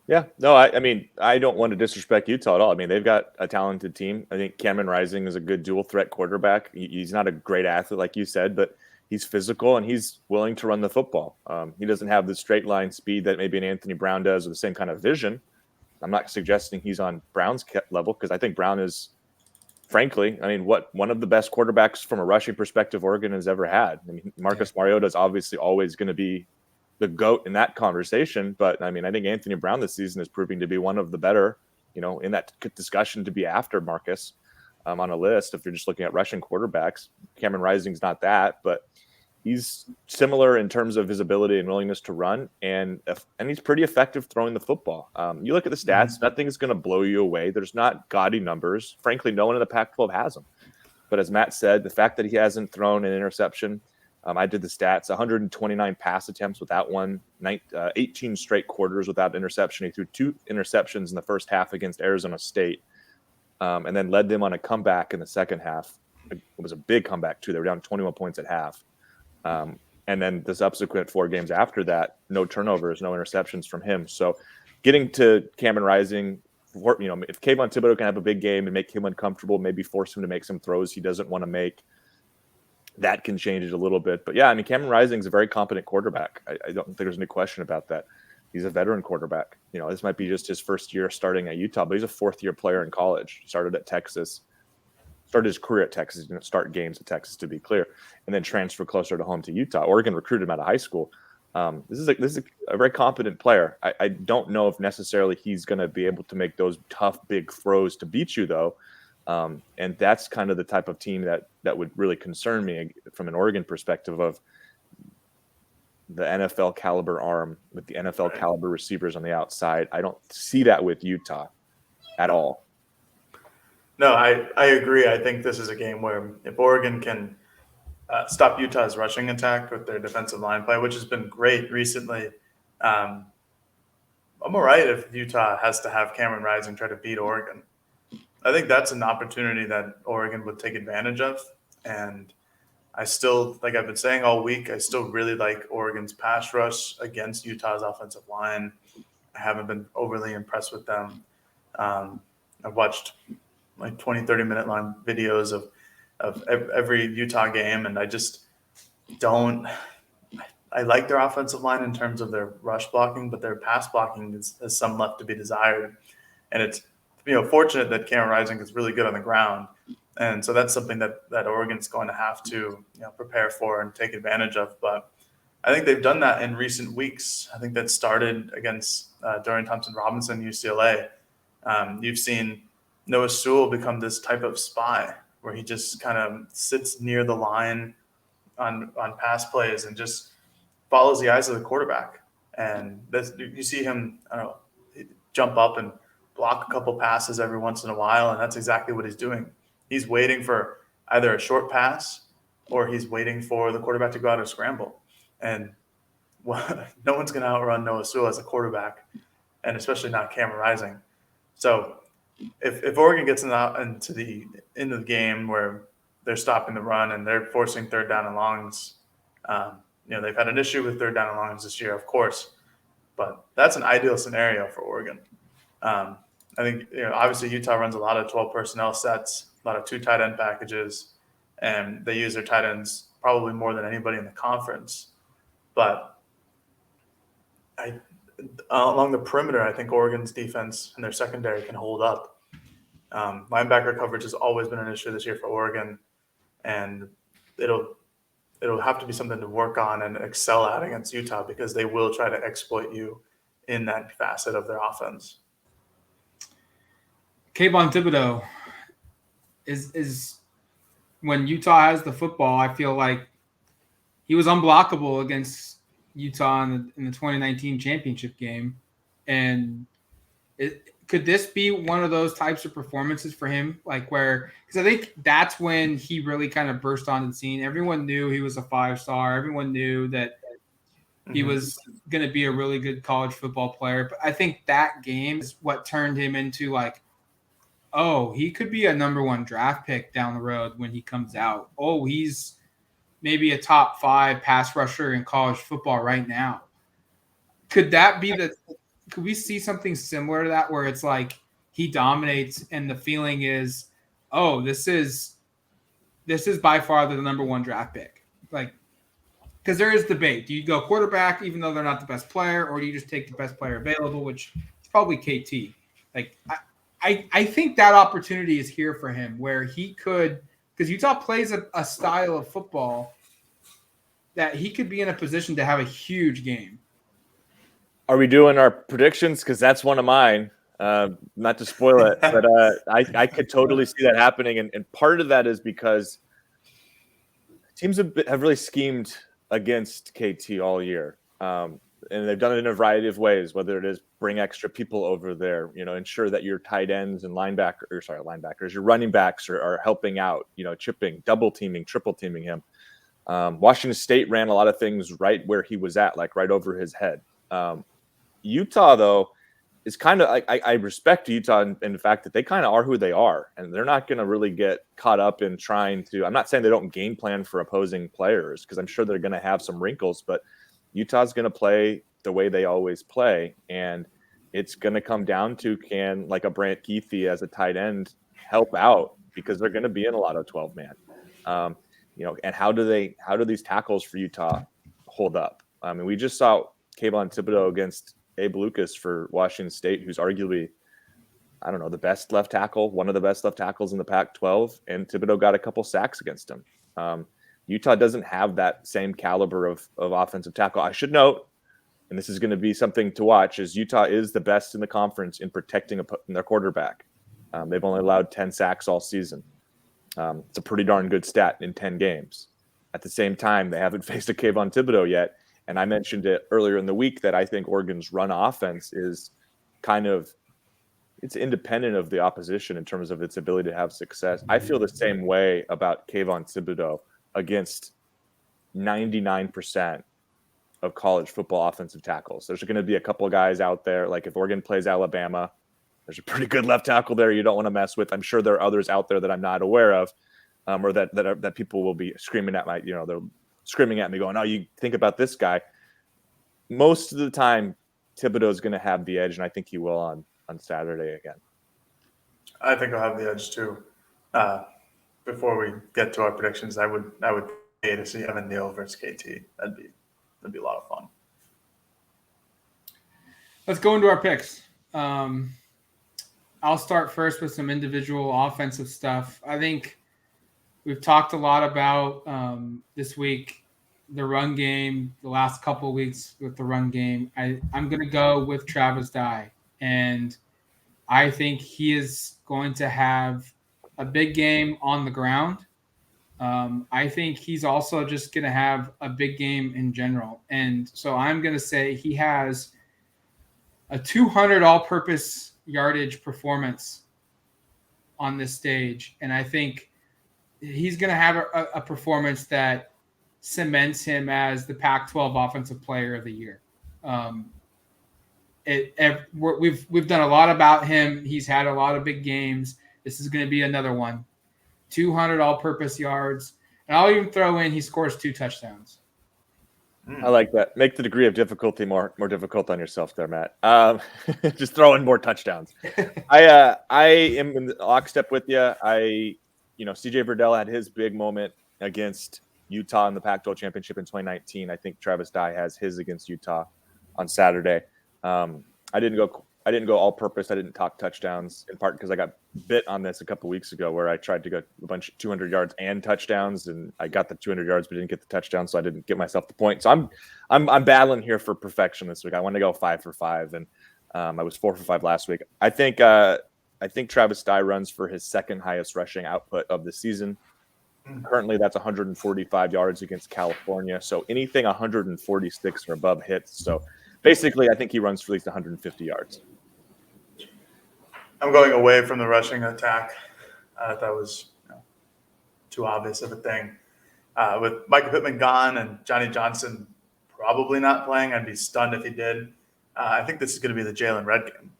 Speaker 2: Yeah, no, I mean, I don't want to disrespect Utah at all. I mean, they've got a talented team. I think Cameron Rising is a good dual threat quarterback. He's not a great athlete, like you said, but he's physical and he's willing to run the football. He doesn't have the straight line speed that maybe an Anthony Brown does or the same kind of vision. I'm not suggesting he's on Brown's level, because I think Brown is, frankly, one of the best quarterbacks from a rushing perspective Oregon has ever had. I mean, Marcus Mariota is obviously always going to be the GOAT in that conversation, but I think Anthony Brown this season is proving to be one of the better, in that discussion to be after Marcus on a list. If you're just looking at rushing quarterbacks, Cameron Rising's not that, but he's similar in terms of his ability and willingness to run, and he's pretty effective throwing the football. You look at the stats, nothing's going to blow you away. There's not gaudy numbers. Frankly, no one in the Pac-12 has them. But as Matt said, the fact that he hasn't thrown an interception, I did the stats, 129 pass attempts without one, 18 straight quarters without interception. He threw 2 interceptions in the first half against Arizona State, and then led them on a comeback in the second half. It was a big comeback, too. They were down 21 points at half. And then the subsequent 4 games after that, no turnovers, no interceptions from him. So getting to Cameron Rising, if Kayvon Thibodeau can have a big game and make him uncomfortable, maybe force him to make some throws he doesn't want to make, that can change it a little bit. But yeah, Cameron Rising is a very competent quarterback. I don't think there's any question about that. He's a veteran quarterback. This might be just his first year starting at Utah, but he's a 4th-year player in college. He started at Texas. Started his career at Texas, didn't start games at Texas, to be clear, and then transfer closer to home to Utah. Oregon recruited him out of high school. This is a very competent player. I don't know if necessarily he's going to be able to make those tough, big throws to beat you, though. And that's kind of the type of team that would really concern me from an Oregon perspective, of the NFL caliber arm with the NFL caliber receivers on the outside. I don't see that with Utah at all.
Speaker 3: No, I agree. I think this is a game where if Oregon can stop Utah's rushing attack with their defensive line play, which has been great recently, I'm all right if Utah has to have Cameron Rising try to beat Oregon. I think that's an opportunity that Oregon would take advantage of. And I still, like I've been saying all week, I still really like Oregon's pass rush against Utah's offensive line. I haven't been overly impressed with them. I've watched like 20, 30-minute long videos of every Utah game, and I just don't – I like their offensive line in terms of their rush blocking, but their pass blocking has some left to be desired. And it's, fortunate that Cameron Rising is really good on the ground. And so that's something that Oregon's going to have to prepare for and take advantage of. But I think they've done that in recent weeks. I think that started against Dorian Thompson-Robinson, UCLA. You've seen Noah Sewell become this type of spy where he just kind of sits near the line on pass plays and just follows the eyes of the quarterback. And you see him, jump up and block a couple passes every once in a while, and that's exactly what he's doing. He's waiting for either a short pass or he's waiting for the quarterback to go out and scramble. And no one's going to outrun Noah Sewell as a quarterback, and especially not Cameron Rising. So if Oregon gets into the end of the game where they're stopping the run and they're forcing 3rd down and longs, they've had an issue with 3rd down and longs this year, of course, but that's an ideal scenario for Oregon. I think obviously Utah runs a lot of 12 personnel sets, a lot of 2 tight end packages, and they use their tight ends probably more than anybody in the conference. But along the perimeter, I think Oregon's defense and their secondary can hold up. Linebacker coverage has always been an issue this year for Oregon, and it'll have to be something to work on and excel at against Utah, because they will try to exploit you in that facet of their offense.
Speaker 4: Kayvon Thibodeau is when Utah has the football, I feel like he was unblockable against Utah in the 2019 championship game. And could this be one of those types of performances for him? Because I think that's when he really kind of burst onto the scene. Everyone knew he was a 5-star. Everyone knew that he was going to be a really good college football player. But I think that game is what turned him into he could be a number 1 draft pick down the road when he comes out. Oh, he's maybe a top 5 pass rusher in college football right now. Could that be could we see something similar to that, where it's like he dominates and the feeling is, this is by far the number 1 draft pick? Because there is debate. Do you go quarterback even though they're not the best player, or do you just take the best player available, which is probably KT? Like I think that opportunity is here for him where he could, because Utah plays a style of football that he could be in a position to have a huge game.
Speaker 2: Are we doing our predictions? Because that's one of mine. Not to spoil it, but I could totally see that happening. And part of that is because teams have really schemed against KT all year. And they've done it in a variety of ways, whether it is bring extra people over there, ensure that your tight ends and linebackers, your running backs are helping out, chipping, double teaming, triple teaming him. Washington State ran a lot of things right where he was at, like right over his head. Utah, though, is kind of I respect Utah in the fact that they kind of are who they are, and they're not going to really get caught up in trying to. I'm not saying they don't game plan for opposing players, because I'm sure they're going to have some wrinkles, but Utah's going to play the way they always play, and it's going to come down to can like a Brant Keithy as a tight end help out, because they're going to be in a lot of 12-man. And how do these tackles for Utah hold up? I mean, we just saw Kayvon Thibodeau against Abe Lucas for Washington State, who's arguably, I don't know, the best left tackle, one of the best left tackles in the Pac-12, and Thibodeau got a couple sacks against him. Utah doesn't have that same caliber of offensive tackle. I should note, and this is going to be something to watch, is Utah is the best in the conference in protecting their quarterback. They've only allowed 10 sacks all season. It's a pretty darn good stat in 10 games. At the same time, they haven't faced a Kayvon Thibodeau yet. And I mentioned it earlier in the week that I think Oregon's run offense is it's independent of the opposition in terms of its ability to have success. I feel the same way about Kayvon Thibodeau against 99% of college football offensive tackles. There's going to be a couple of guys out there, like if Oregon plays Alabama, there's a pretty good left tackle there you don't want to mess with. I'm sure there are others out there that I'm not aware of, or that people will be screaming at they're screaming at me going, oh, you think about this guy. Most of the time, Thibodeau is going to have the edge, and I think he will on Saturday again. I
Speaker 3: think I'll have the edge too. Before we get to our predictions, I would pay to see Evan Neal versus KT. That'd be a lot of fun.
Speaker 4: Let's go into our picks. I'll start first with some individual offensive stuff. I think we've talked a lot about this week the run game, the last couple of weeks with the run game. I'm going to go with Travis Dye, and I think he is going to have a big game on the ground. I think he's also just going to have a big game in general. And so I'm going to say he has a 200 all-purpose yardage performance on this stage. And I think he's going to have a performance that cements him as the Pac-12 Offensive Player of the Year. We've done a lot about him. He's had a lot of big games. This is going to be another one. 200 all-purpose yards. And I'll even throw in he scores 2 touchdowns.
Speaker 2: I like that. Make the degree of difficulty more difficult on yourself there, Matt. Just throw in more touchdowns. I am in lockstep with you. CJ Verdell had his big moment against Utah in the Pac-12 championship in 2019. I think Travis Dye has his against Utah on Saturday. I didn't go all purpose. I didn't talk touchdowns, in part because I got bit on this a couple weeks ago where I tried to go a bunch of 200 yards and touchdowns, and I got the 200 yards but didn't get the touchdown, so I didn't get myself the point. So I'm battling here for perfection this week. I want to go 5 for 5, and I was 4 for 5 last week. I think Travis Dye runs for his second highest rushing output of the season. Currently, that's 145 yards against California. So anything 146 or above hits. So basically, I think he runs for at least 150 yards.
Speaker 3: I'm going away from the rushing attack. That was too obvious of a thing. With Michael Pittman gone and Johnny Johnson probably not playing, I'd be stunned if he did. I think this is going to be the Jalen Red game.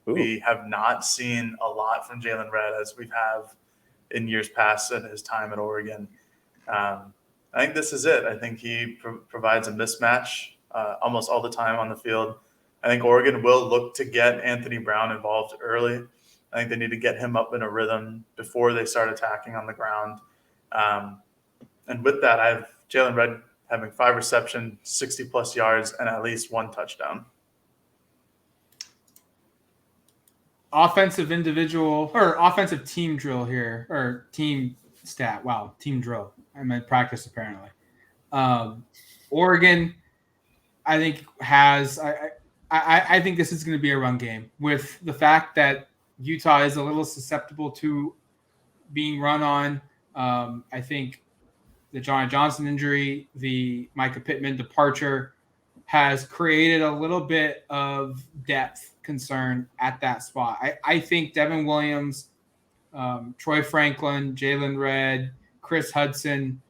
Speaker 3: Ooh. We have not seen a lot from Jalen Red as we have in years past at his time at Oregon. I think this is it. I think he provides a mismatch almost all the time on the field. I think Oregon will look to get Anthony Brown involved early. I think they need to get him up in a rhythm before they start attacking on the ground. And with that, I have Jalen Red having 5 receptions, 60-plus yards, and at least 1 touchdown.
Speaker 4: offensive individual or offensive team drill here, or team stat. Wow, team drill. I meant practice apparently. Oregon, I think has I think this is going to be a run game with the fact that Utah is a little susceptible to being run on. I think the Johnny Johnson injury, the Micah Pittman departure has created a little bit of depth concern at that spot. I think Devin Williams, Troy Franklin, Jalen Redd, Chris Hudson,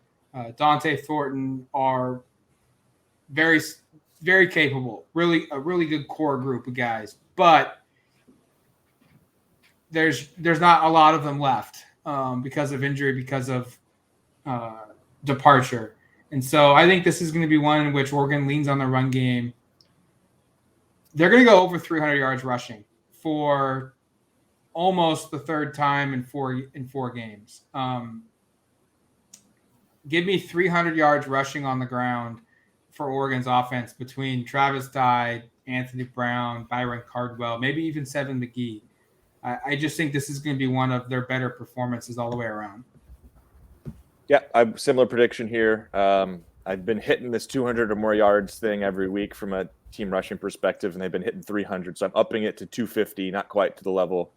Speaker 4: Dante Thornton are very, very capable. Really, a really good core group of guys. But there's not a lot of them left because of injury, because of departure. And so I think this is going to be one in which Oregon leans on the run game. They're going to go over 300 yards rushing for almost the third time in four games. Give me 300 yards rushing on the ground for Oregon's offense between Travis Dye, Anthony Brown, Byron Cardwell, maybe even Seven McGee. I just think this is going to be one of their better performances all the way around.
Speaker 2: Yeah, I'm similar prediction here. I've been hitting this 200 or more yards thing every week from a team rushing perspective, and they've been hitting 300. So I'm upping it to 250, not quite to the level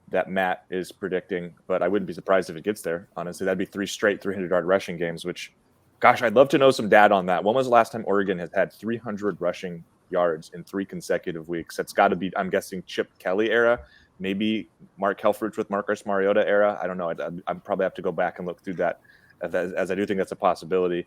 Speaker 2: that Matt is predicting, but I wouldn't be surprised if it gets there. Honestly, that'd be 3 straight 300-yard rushing games, which, gosh, I'd love to know some data on that. When was the last time Oregon has had 300 rushing yards in 3 consecutive weeks? That's got to be, I'm guessing, Chip Kelly era, maybe Mark Helfrich with Marcus Mariota era. I don't know. I'd probably have to go back and look through that, as I do think that's a possibility.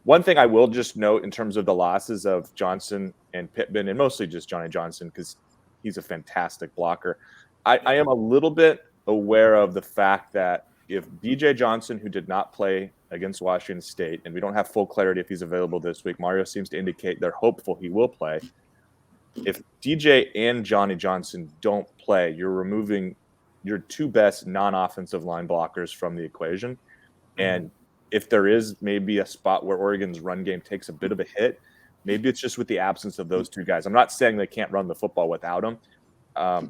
Speaker 2: One thing I will just note in terms of the losses of Johnson and Pittman, and mostly just Johnny Johnson, because he's a fantastic blocker. I am a little bit aware of the fact that if DJ Johnson, who did not play against Washington State, and we don't have full clarity if he's available this week, Mario seems to indicate they're hopeful he will play. If DJ and Johnny Johnson don't play, you're removing your 2 best non-offensive line blockers from the equation. And if there is maybe a spot where Oregon's run game takes a bit of a hit, maybe it's just with the absence of those 2 guys. I'm not saying they can't run the football without them.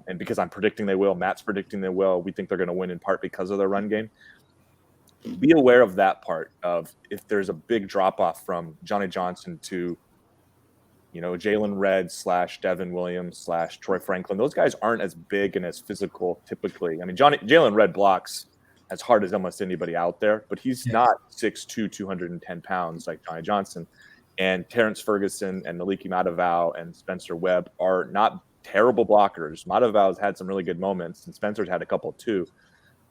Speaker 2: And because I'm predicting they will, Matt's predicting they will, we think they're going to win in part because of their run game. Be aware of that part of if there's a big drop-off from Johnny Johnson to, Jalen Redd / Devin Williams / Troy Franklin. Those guys aren't as big and as physical typically. I mean, Jalen Redd blocks as hard as almost anybody out there, but he's not 6'2", 210 pounds like Johnny Johnson. And Terrence Ferguson and Maliki Matavao and Spencer Webb are not terrible blockers. Matavau's had some really good moments, and Spencer's had a couple too,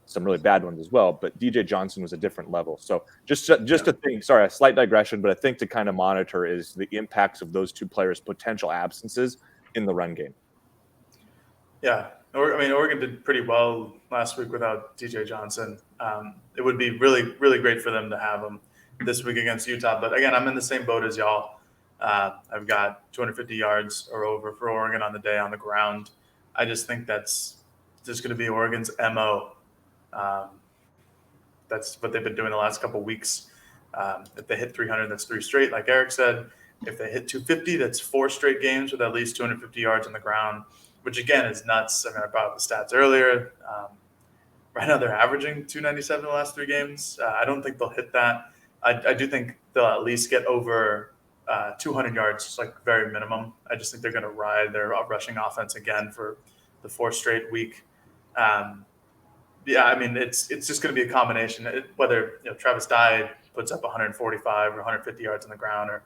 Speaker 2: some really bad ones as well. But DJ Johnson was a different level. So just a thing. Sorry, a slight digression, but I think to kind of monitor is the impacts of those 2 players' potential absences in the run game.
Speaker 3: Yeah, Oregon did pretty well last week without DJ Johnson. It would be really, really great for them to have him this week against Utah. But again, I'm in the same boat as y'all. I've got 250 yards or over for Oregon on the day on the ground. I just think that's just going to be Oregon's MO. That's what they've been doing the last couple of weeks. If they hit 300, that's 3 straight, like Erik said. If they hit 250, that's 4 straight games with at least 250 yards on the ground, which again is nuts. I mean, I brought up the stats earlier. Right now they're averaging 297 the last 3 games. I don't think they'll hit that. I do think they'll at least get over 200 yards, like very minimum. I just think they're going to ride their rushing offense again for the 4th straight week. I mean, it's just going to be a combination. Whether Travis Dye puts up 145 or 150 yards on the ground, or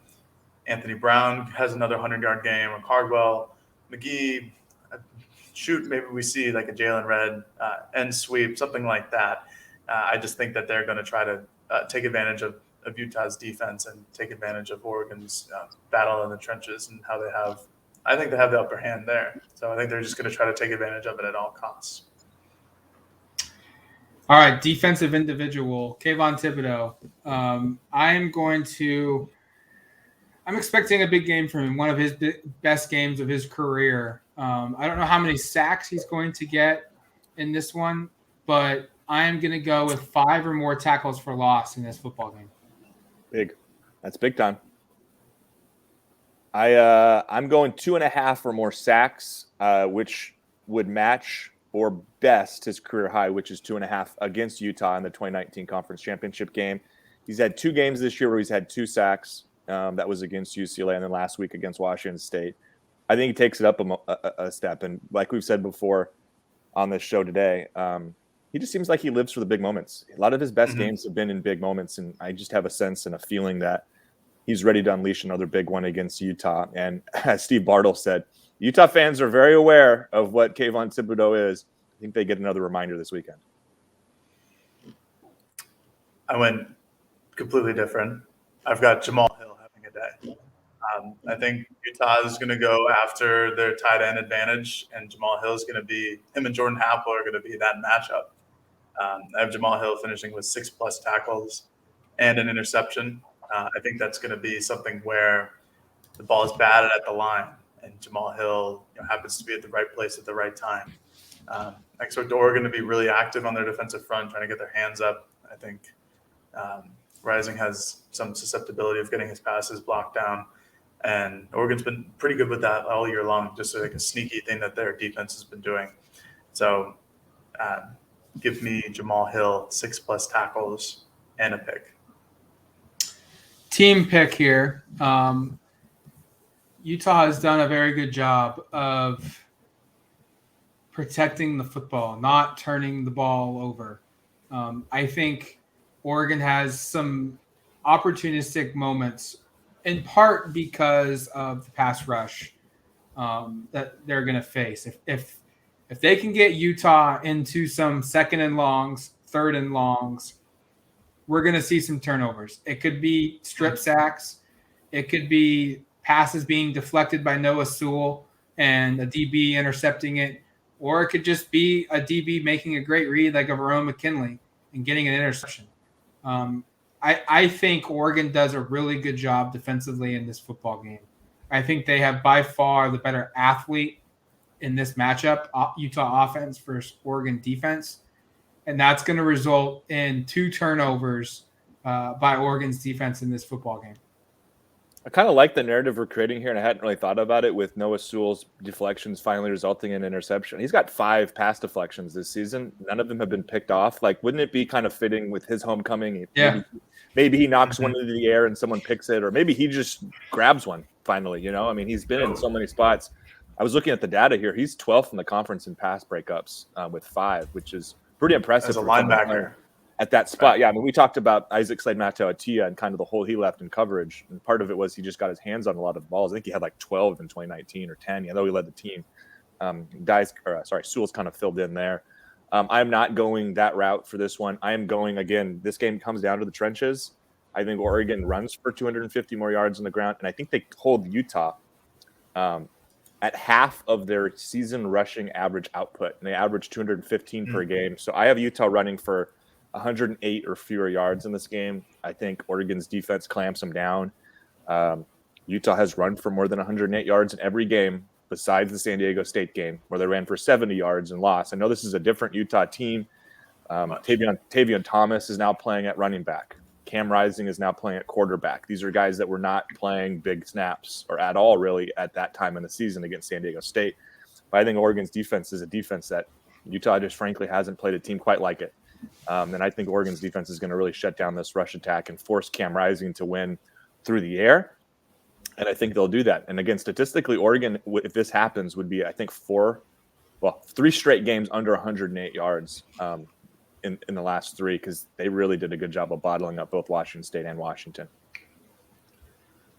Speaker 3: Anthony Brown has another 100-yard game, or Cardwell, McGee, maybe we see like a Jalen Redd end sweep, something like that. I just think that they're going to try to take advantage of Utah's defense and take advantage of Oregon's battle in the trenches and how I think they have the upper hand there. So I think they're just going to try to take advantage of it at all costs.
Speaker 4: All right, defensive individual, Kayvon Thibodeau. I'm expecting a big game from him, one of his best games of his career. I don't know how many sacks he's going to get in this one, but I am going to go with 5 or more tackles for loss in this football game.
Speaker 2: Big. That's big time. I'm going 2.5 or more sacks, which would match or best his career high, which is 2.5 against Utah in the 2019 conference championship game. He's had 2 games this year where he's had 2 sacks. That was against UCLA, and then last week against Washington State. I think he takes it up a step. And like we've said before on this show today, he just seems like he lives for the big moments. A lot of his best games have been in big moments, and I just have a sense and a feeling that he's ready to unleash another big one against Utah. And as Steve Bartle said, Utah fans are very aware of what Kayvon Thibodeau is. I think they get another reminder this weekend.
Speaker 3: I went completely different. I've got Jamal Hill having a day. I think Utah is going to go after their tight end advantage, and Jamal Hill is going to be – him and Jordan Apple are going to be that matchup. I have Jamal Hill finishing with 6+ tackles and an interception. I think that's going to be something where the ball is batted at the line, and Jamal Hill happens to be at the right place at the right time. I expect Oregon to be really active on their defensive front, trying to get their hands up. I think Rising has some susceptibility of getting his passes blocked down, and Oregon's been pretty good with that all year long, just like a sneaky thing that their defense has been doing. So give me Jamal Hill 6+ tackles and a pick.
Speaker 4: Team pick here. Utah has done a very good job of protecting the football, not turning the ball over. I think Oregon has some opportunistic moments, in part because of the pass rush that they're going to face. If they can get Utah into some 2nd and longs, 3rd and longs, we're going to see some turnovers. It could be strip sacks. It could be passes being deflected by Noah Sewell and a DB intercepting it. Or it could just be a DB making a great read like a Verone McKinley and getting an interception. I think Oregon does a really good job defensively in this football game. I think they have by far the better athlete in this matchup, Utah offense versus Oregon defense. And that's going to result in 2 turnovers by Oregon's defense in this football game.
Speaker 2: I kind of like the narrative we're creating here, and I hadn't really thought about it with Noah Sewell's deflections finally resulting in an interception. He's got 5 pass deflections this season. None of them have been picked off. Like, wouldn't it be kind of fitting with his homecoming?
Speaker 4: Yeah.
Speaker 2: Maybe he knocks one into the air and someone picks it, or maybe he just grabs one finally, I mean, he's been in so many spots. I was looking at the data here. He's 12th in the conference in pass breakups with 5, which is pretty impressive.
Speaker 3: As a linebacker.
Speaker 2: At that spot, yeah. I mean, we talked about Isaac Slade-Matauatia and kind of the hole he left in coverage, and part of it was he just got his hands on a lot of balls. I think he had like 12 in 2019 or 10. I know he led the team. Sewell's kind of filled in there. I'm not going that route for this one. I am going, again, this game comes down to the trenches. I think Oregon runs for 250 more yards on the ground, and I think they hold Utah at half of their season rushing average output, and they average 215 per game. So I have Utah running for 108 or fewer yards in this game. I think Oregon's defense clamps them down. Utah has run for more than 108 yards in every game besides the San Diego State game, where they ran for 70 yards and lost. I know this is a different Utah team. Tavion Thomas is now playing at running back. Cam Rising is now playing at quarterback. These are guys that were not playing big snaps or at all really at that time in the season against San Diego State. But I think Oregon's defense is a defense that Utah just frankly hasn't played a team quite like it. And I think Oregon's defense is going to really shut down this rush attack and force Cam Rising to win through the air. And I think they'll do that. And again, statistically, Oregon, if this happens, would be, I think, 3 straight games under 108 yards in the last 3, because they really did a good job of bottling up both Washington State and Washington.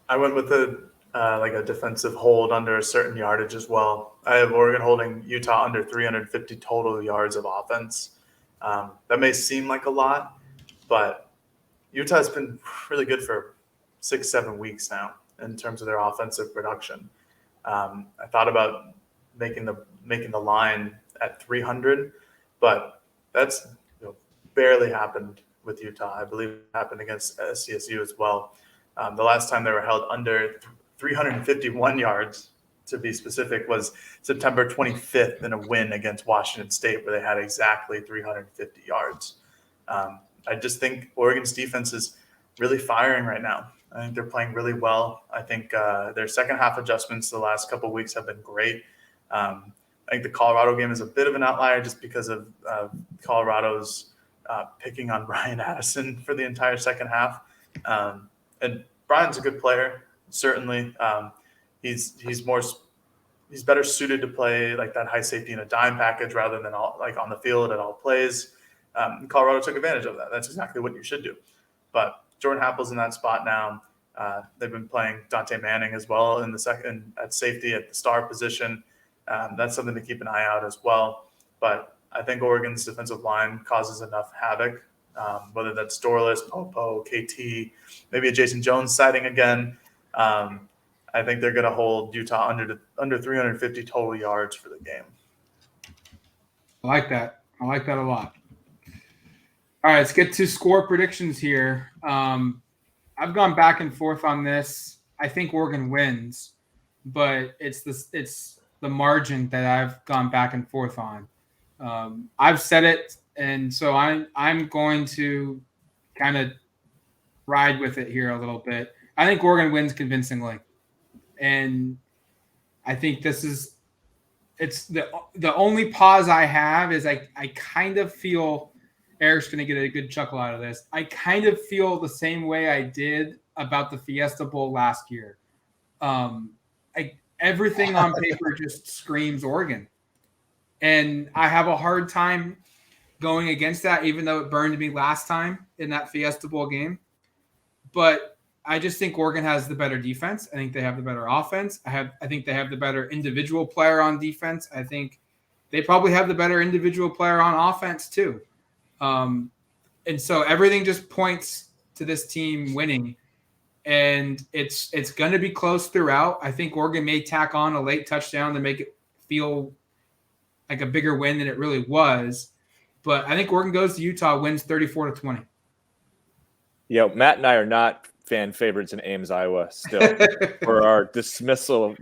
Speaker 3: I went with a defensive hold under a certain yardage as well. I have Oregon holding Utah under 350 total yards of offense. That may seem like a lot, but Utah's been really good for 6-7 weeks now in terms of their offensive production. I thought about making the line at 300, but that's barely happened with Utah. I believe it happened against CSU as well. The last time they were held under 351 yards, to be specific, was September 25th in a win against Washington State, where they had exactly 350 yards. I just think Oregon's defense is really firing right now. I think they're playing really well. I think their second half adjustments the last couple of weeks have been great. I I think the Colorado game is a bit of an outlier just because of Colorado's picking on Brian Addison for the entire second half. And Brian's a good player, certainly. He's better suited to play like that high safety in a dime package rather than all like on the field at all plays. Colorado took advantage of that. That's exactly what you should do. But Jordan Happel's in that spot now. They've been playing Dante Manning as well in the second at safety at the star position. That's something to keep an eye out as well. But I think Oregon's defensive line causes enough havoc, whether that's Dorless, Popo, KT, maybe a Jason Jones sighting again. I think they're going to hold Utah under 350 total yards for the game.
Speaker 4: I like that. I like that a lot. All right, let's get to score predictions here. I've gone back and forth on this. I think Oregon wins, but it's the margin that I've gone back and forth on. I've said it, and so I'm going to kind of ride with it here a little bit. I think Oregon wins convincingly, and I think it's the only pause I have is I kind of feel Eric's going to get a good chuckle out of this. I kind of feel the same way I did about the Fiesta Bowl last year. Everything on paper just screams Oregon. And I have a hard time going against that, even though it burned me last time in that Fiesta Bowl game. But I just think Oregon has the better defense. I think they have the better offense. I think they have the better individual player on defense. I think they probably have the better individual player on offense too. And so everything just points to this team winning, and it's going to be close throughout. I think Oregon may tack on a late touchdown to make it feel like a bigger win than it really was. But I think Oregon goes to Utah, wins 34-20.
Speaker 2: Yeah, Matt and I are not fan favorites in Ames, Iowa still for our dismissive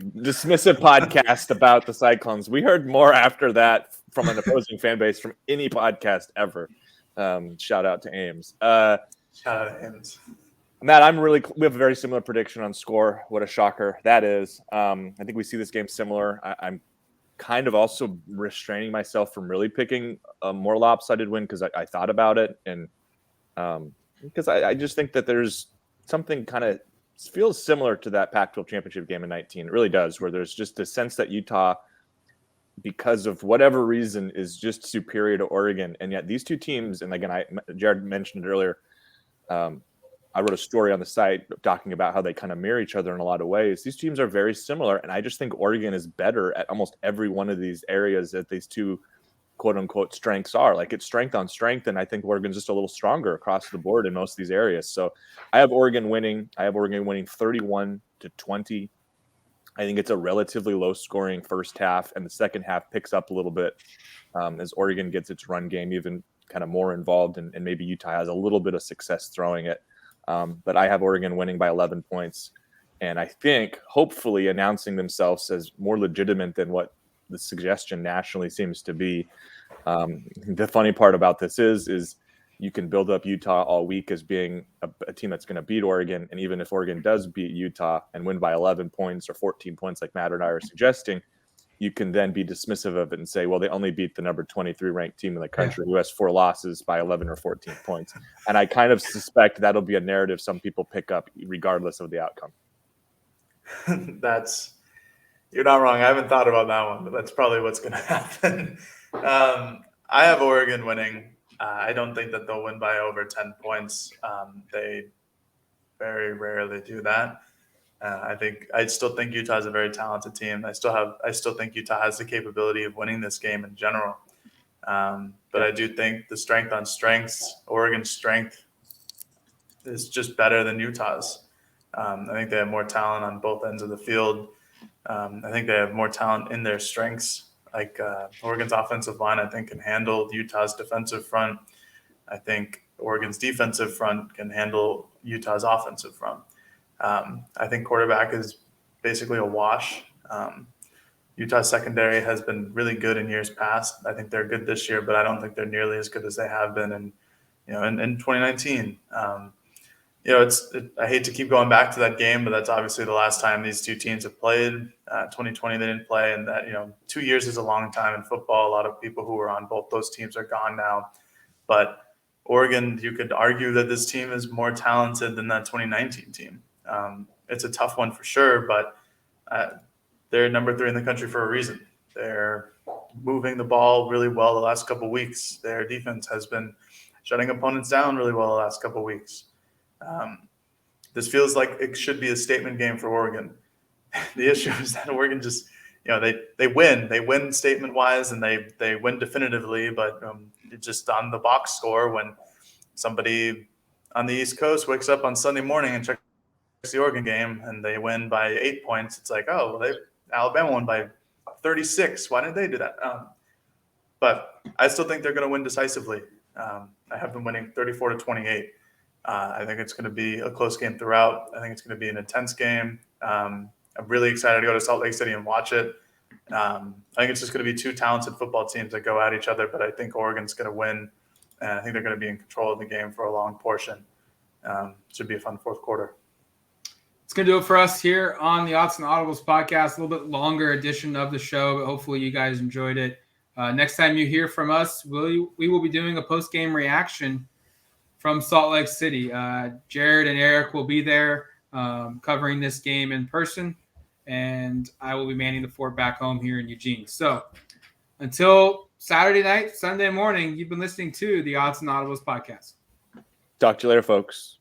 Speaker 2: podcast about the Cyclones. We heard more after that from an opposing fan base from any podcast ever. Shout out to Ames.
Speaker 3: Shout out to Ames.
Speaker 2: Matt, we have a very similar prediction on score. What a shocker that is. I think we see this game similar. I'm kind of also restraining myself from really picking a more lopsided win because I thought about it, and because I just think that there's something kind of feels similar to that Pac-12 championship game in 19. It really does, where there's just a sense that Utah, because of whatever reason, is just superior to Oregon. And yet these two teams, and again, Jared mentioned it earlier, I wrote a story on the site talking about how they kind of mirror each other in a lot of ways. These teams are very similar, and I just think Oregon is better at almost every one of these areas that these two quote-unquote strengths are. Like, it's strength on strength, and I think Oregon's just a little stronger across the board in most of these areas. So I have Oregon winning. I have Oregon winning 31-20. I think it's a relatively low-scoring first half, and the second half picks up a little bit as Oregon gets its run game even kind of more involved, and maybe Utah has a little bit of success throwing it. But I have Oregon winning by 11 points, and I think hopefully announcing themselves as more legitimate than what the suggestion nationally seems to be. The funny part about this is you can build up Utah all week as being a team that's going to beat Oregon. And even if Oregon does beat Utah and win by 11 points or 14 points, like Matt and I are suggesting, you can then be dismissive of it and say, well, they only beat the number 23 ranked team in the country who has 4 losses by 11 or 14 points. And I kind of suspect that'll be a narrative some people pick up regardless of the outcome.
Speaker 3: You're not wrong. I haven't thought about that one, but that's probably what's going to happen. I have Oregon winning. I don't think that they'll win by over 10 points. They very rarely do that. I still think Utah is a very talented team. I still think Utah has the capability of winning this game in general. But I do think the strength on strengths, Oregon's strength is just better than Utah's. I think they have more talent on both ends of the field. I think they have more talent in their strengths. Like Oregon's offensive line, I think, can handle Utah's defensive front. I think Oregon's defensive front can handle Utah's offensive front. I think quarterback is basically a wash. Utah's secondary has been really good in years past. I think they're good this year, but I don't think they're nearly as good as they have been in 2019. I hate to keep going back to that game, but that's obviously the last time these two teams have played. 2020 they didn't play, and that 2 years is a long time in football. A lot of people who were on both those teams are gone now, but Oregon, you could argue that this team is more talented than that 2019 team. It's a tough one for sure, but they're number 3 in the country for a reason. They're moving the ball really well the last couple of weeks. Their defense has been shutting opponents down really well the last couple of weeks. This feels like it should be a statement game for Oregon. The issue is that Oregon just, they win statement wise, and they win definitively, but it's just on the box score when somebody on the East Coast wakes up on Sunday morning and checks the Oregon game and they win by 8 points. It's like, oh, well, Alabama won by 36. Why didn't they do that? But I still think they're going to win decisively. I have them winning 34-28. I think it's going to be a close game throughout. I think it's going to be an intense game. I'm really excited to go to Salt Lake City and watch it. I think it's just going to be two talented football teams that go at each other, but I think Oregon's going to win, and I think they're going to be in control of the game for a long portion. Should be a fun fourth quarter.
Speaker 4: It's going to do it for us here on the Autzen Audibles Podcast. A little bit longer edition of the show, but hopefully you guys enjoyed it. Next time you hear from us, we will be doing a post-game reaction from Salt Lake City. Jared and Erik will be there covering this game in person, and I will be manning the fort back home here in Eugene. So until Saturday night, Sunday morning, you've been listening to the Autzen Audibles Podcast.
Speaker 2: Talk to you later, folks.